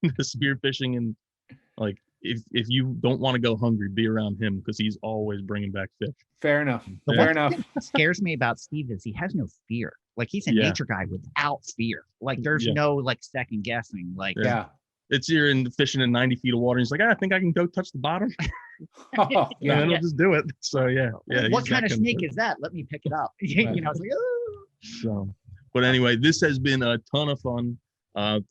into spear fishing. And like, if you don't want to go hungry, be around him because he's always bringing back fish. Fair enough. Fair enough. What scares me about Steve is he has no fear. Like, he's a nature guy without fear. Like, there's no like second guessing. Like, it's you're in fishing in 90 feet of water. And he's like, I think I can go touch the bottom. And then he'll just do it. So what kind of snake is that? Let me pick it up. It's like, oh. So, but anyway, this has been a ton of fun.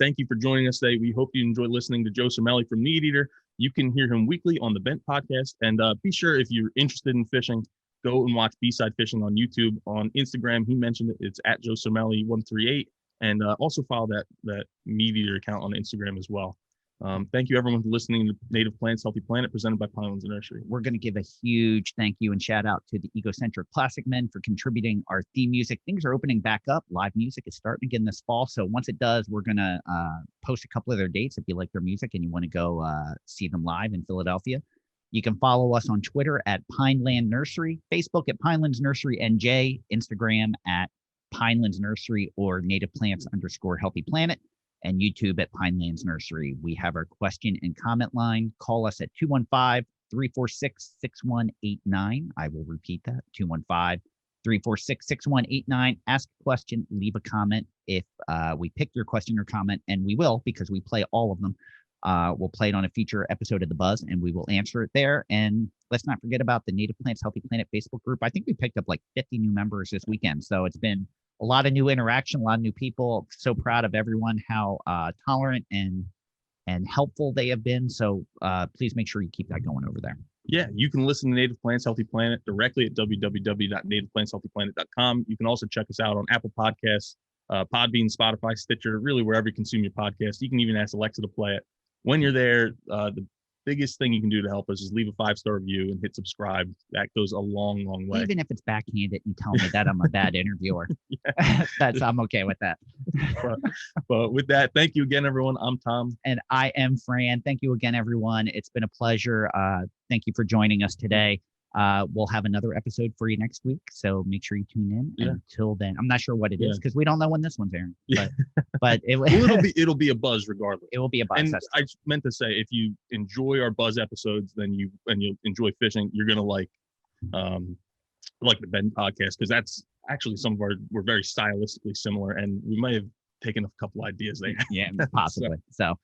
Thank you for joining us today. We hope you enjoyed listening to Joe Cermele from Meat Eater. You can hear him weekly on the Bent podcast. And be sure, if you're interested in fishing, go and watch B-Side Fishing on YouTube. On Instagram, he mentioned it. It's at Joe Cermele 138. And also follow that Meat Eater account on Instagram as well. Thank you, everyone, for listening to Native Plants, Healthy Planet, presented by Pinelands Nursery. We're going to give a huge thank you and shout out to the Egocentric Classic Men for contributing our theme music. Things are opening back up. Live music is starting again this fall. So once it does, we're going to post a couple of their dates if you like their music and you want to go see them live in Philadelphia. You can follow us on Twitter at Pineland Nursery, Facebook at Pinelands Nursery NJ, Instagram at Pinelands Nursery or Native Plants _Healthy Planet, and YouTube at Pinelands Nursery. We have our question and comment line. Call us at 215-346-6189. I will repeat that, 215-346-6189. Ask a question, leave a comment. If we pick your question or comment, and we will because we play all of them, we'll play it on a future episode of The Buzz, and we will answer it there. And let's not forget about the Native Plants Healthy Planet Facebook group. I think we picked up like 50 new members this weekend. So it's been a lot of new interaction, a lot of new people. So proud of everyone, how tolerant and helpful they have been. So please make sure you keep that going over there. Yeah, you can listen to Native Plants Healthy Planet directly at www.nativeplantshealthyplanet.com. You can also check us out on Apple Podcasts, Podbean, Spotify, Stitcher, really wherever you consume your podcast. You can even ask Alexa to play it. When you're there, the biggest thing you can do to help us is leave a 5-star review and hit subscribe. That goes a long, long way. Even if it's backhanded and tell me that I'm a bad interviewer, I'm okay with that. But with that, thank you again, everyone. I'm Tom. And I am Fran. Thank you again, everyone. It's been a pleasure. Thank you for joining us today. We'll have another episode for you next week, so make sure you tune in. Until then, I'm not sure what it is because we don't know when this one's airing. But it'll be a buzz regardless. It will be a buzz. And I meant to say, if you enjoy our buzz episodes, then you'll enjoy fishing. You're gonna like the Ben podcast because that's actually we're very stylistically similar, and we may have taken a couple ideas there. Yeah, possibly. So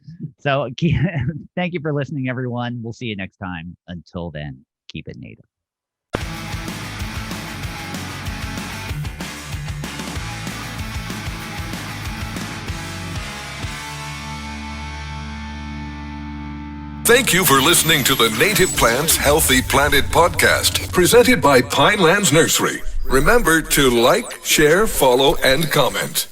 thank you for listening, everyone. We'll see you next time. Until then, keep it native. Thank you for listening to the Native Plants Healthy Planet podcast, presented by Pinelands Nursery. Remember to like, share, follow, and comment.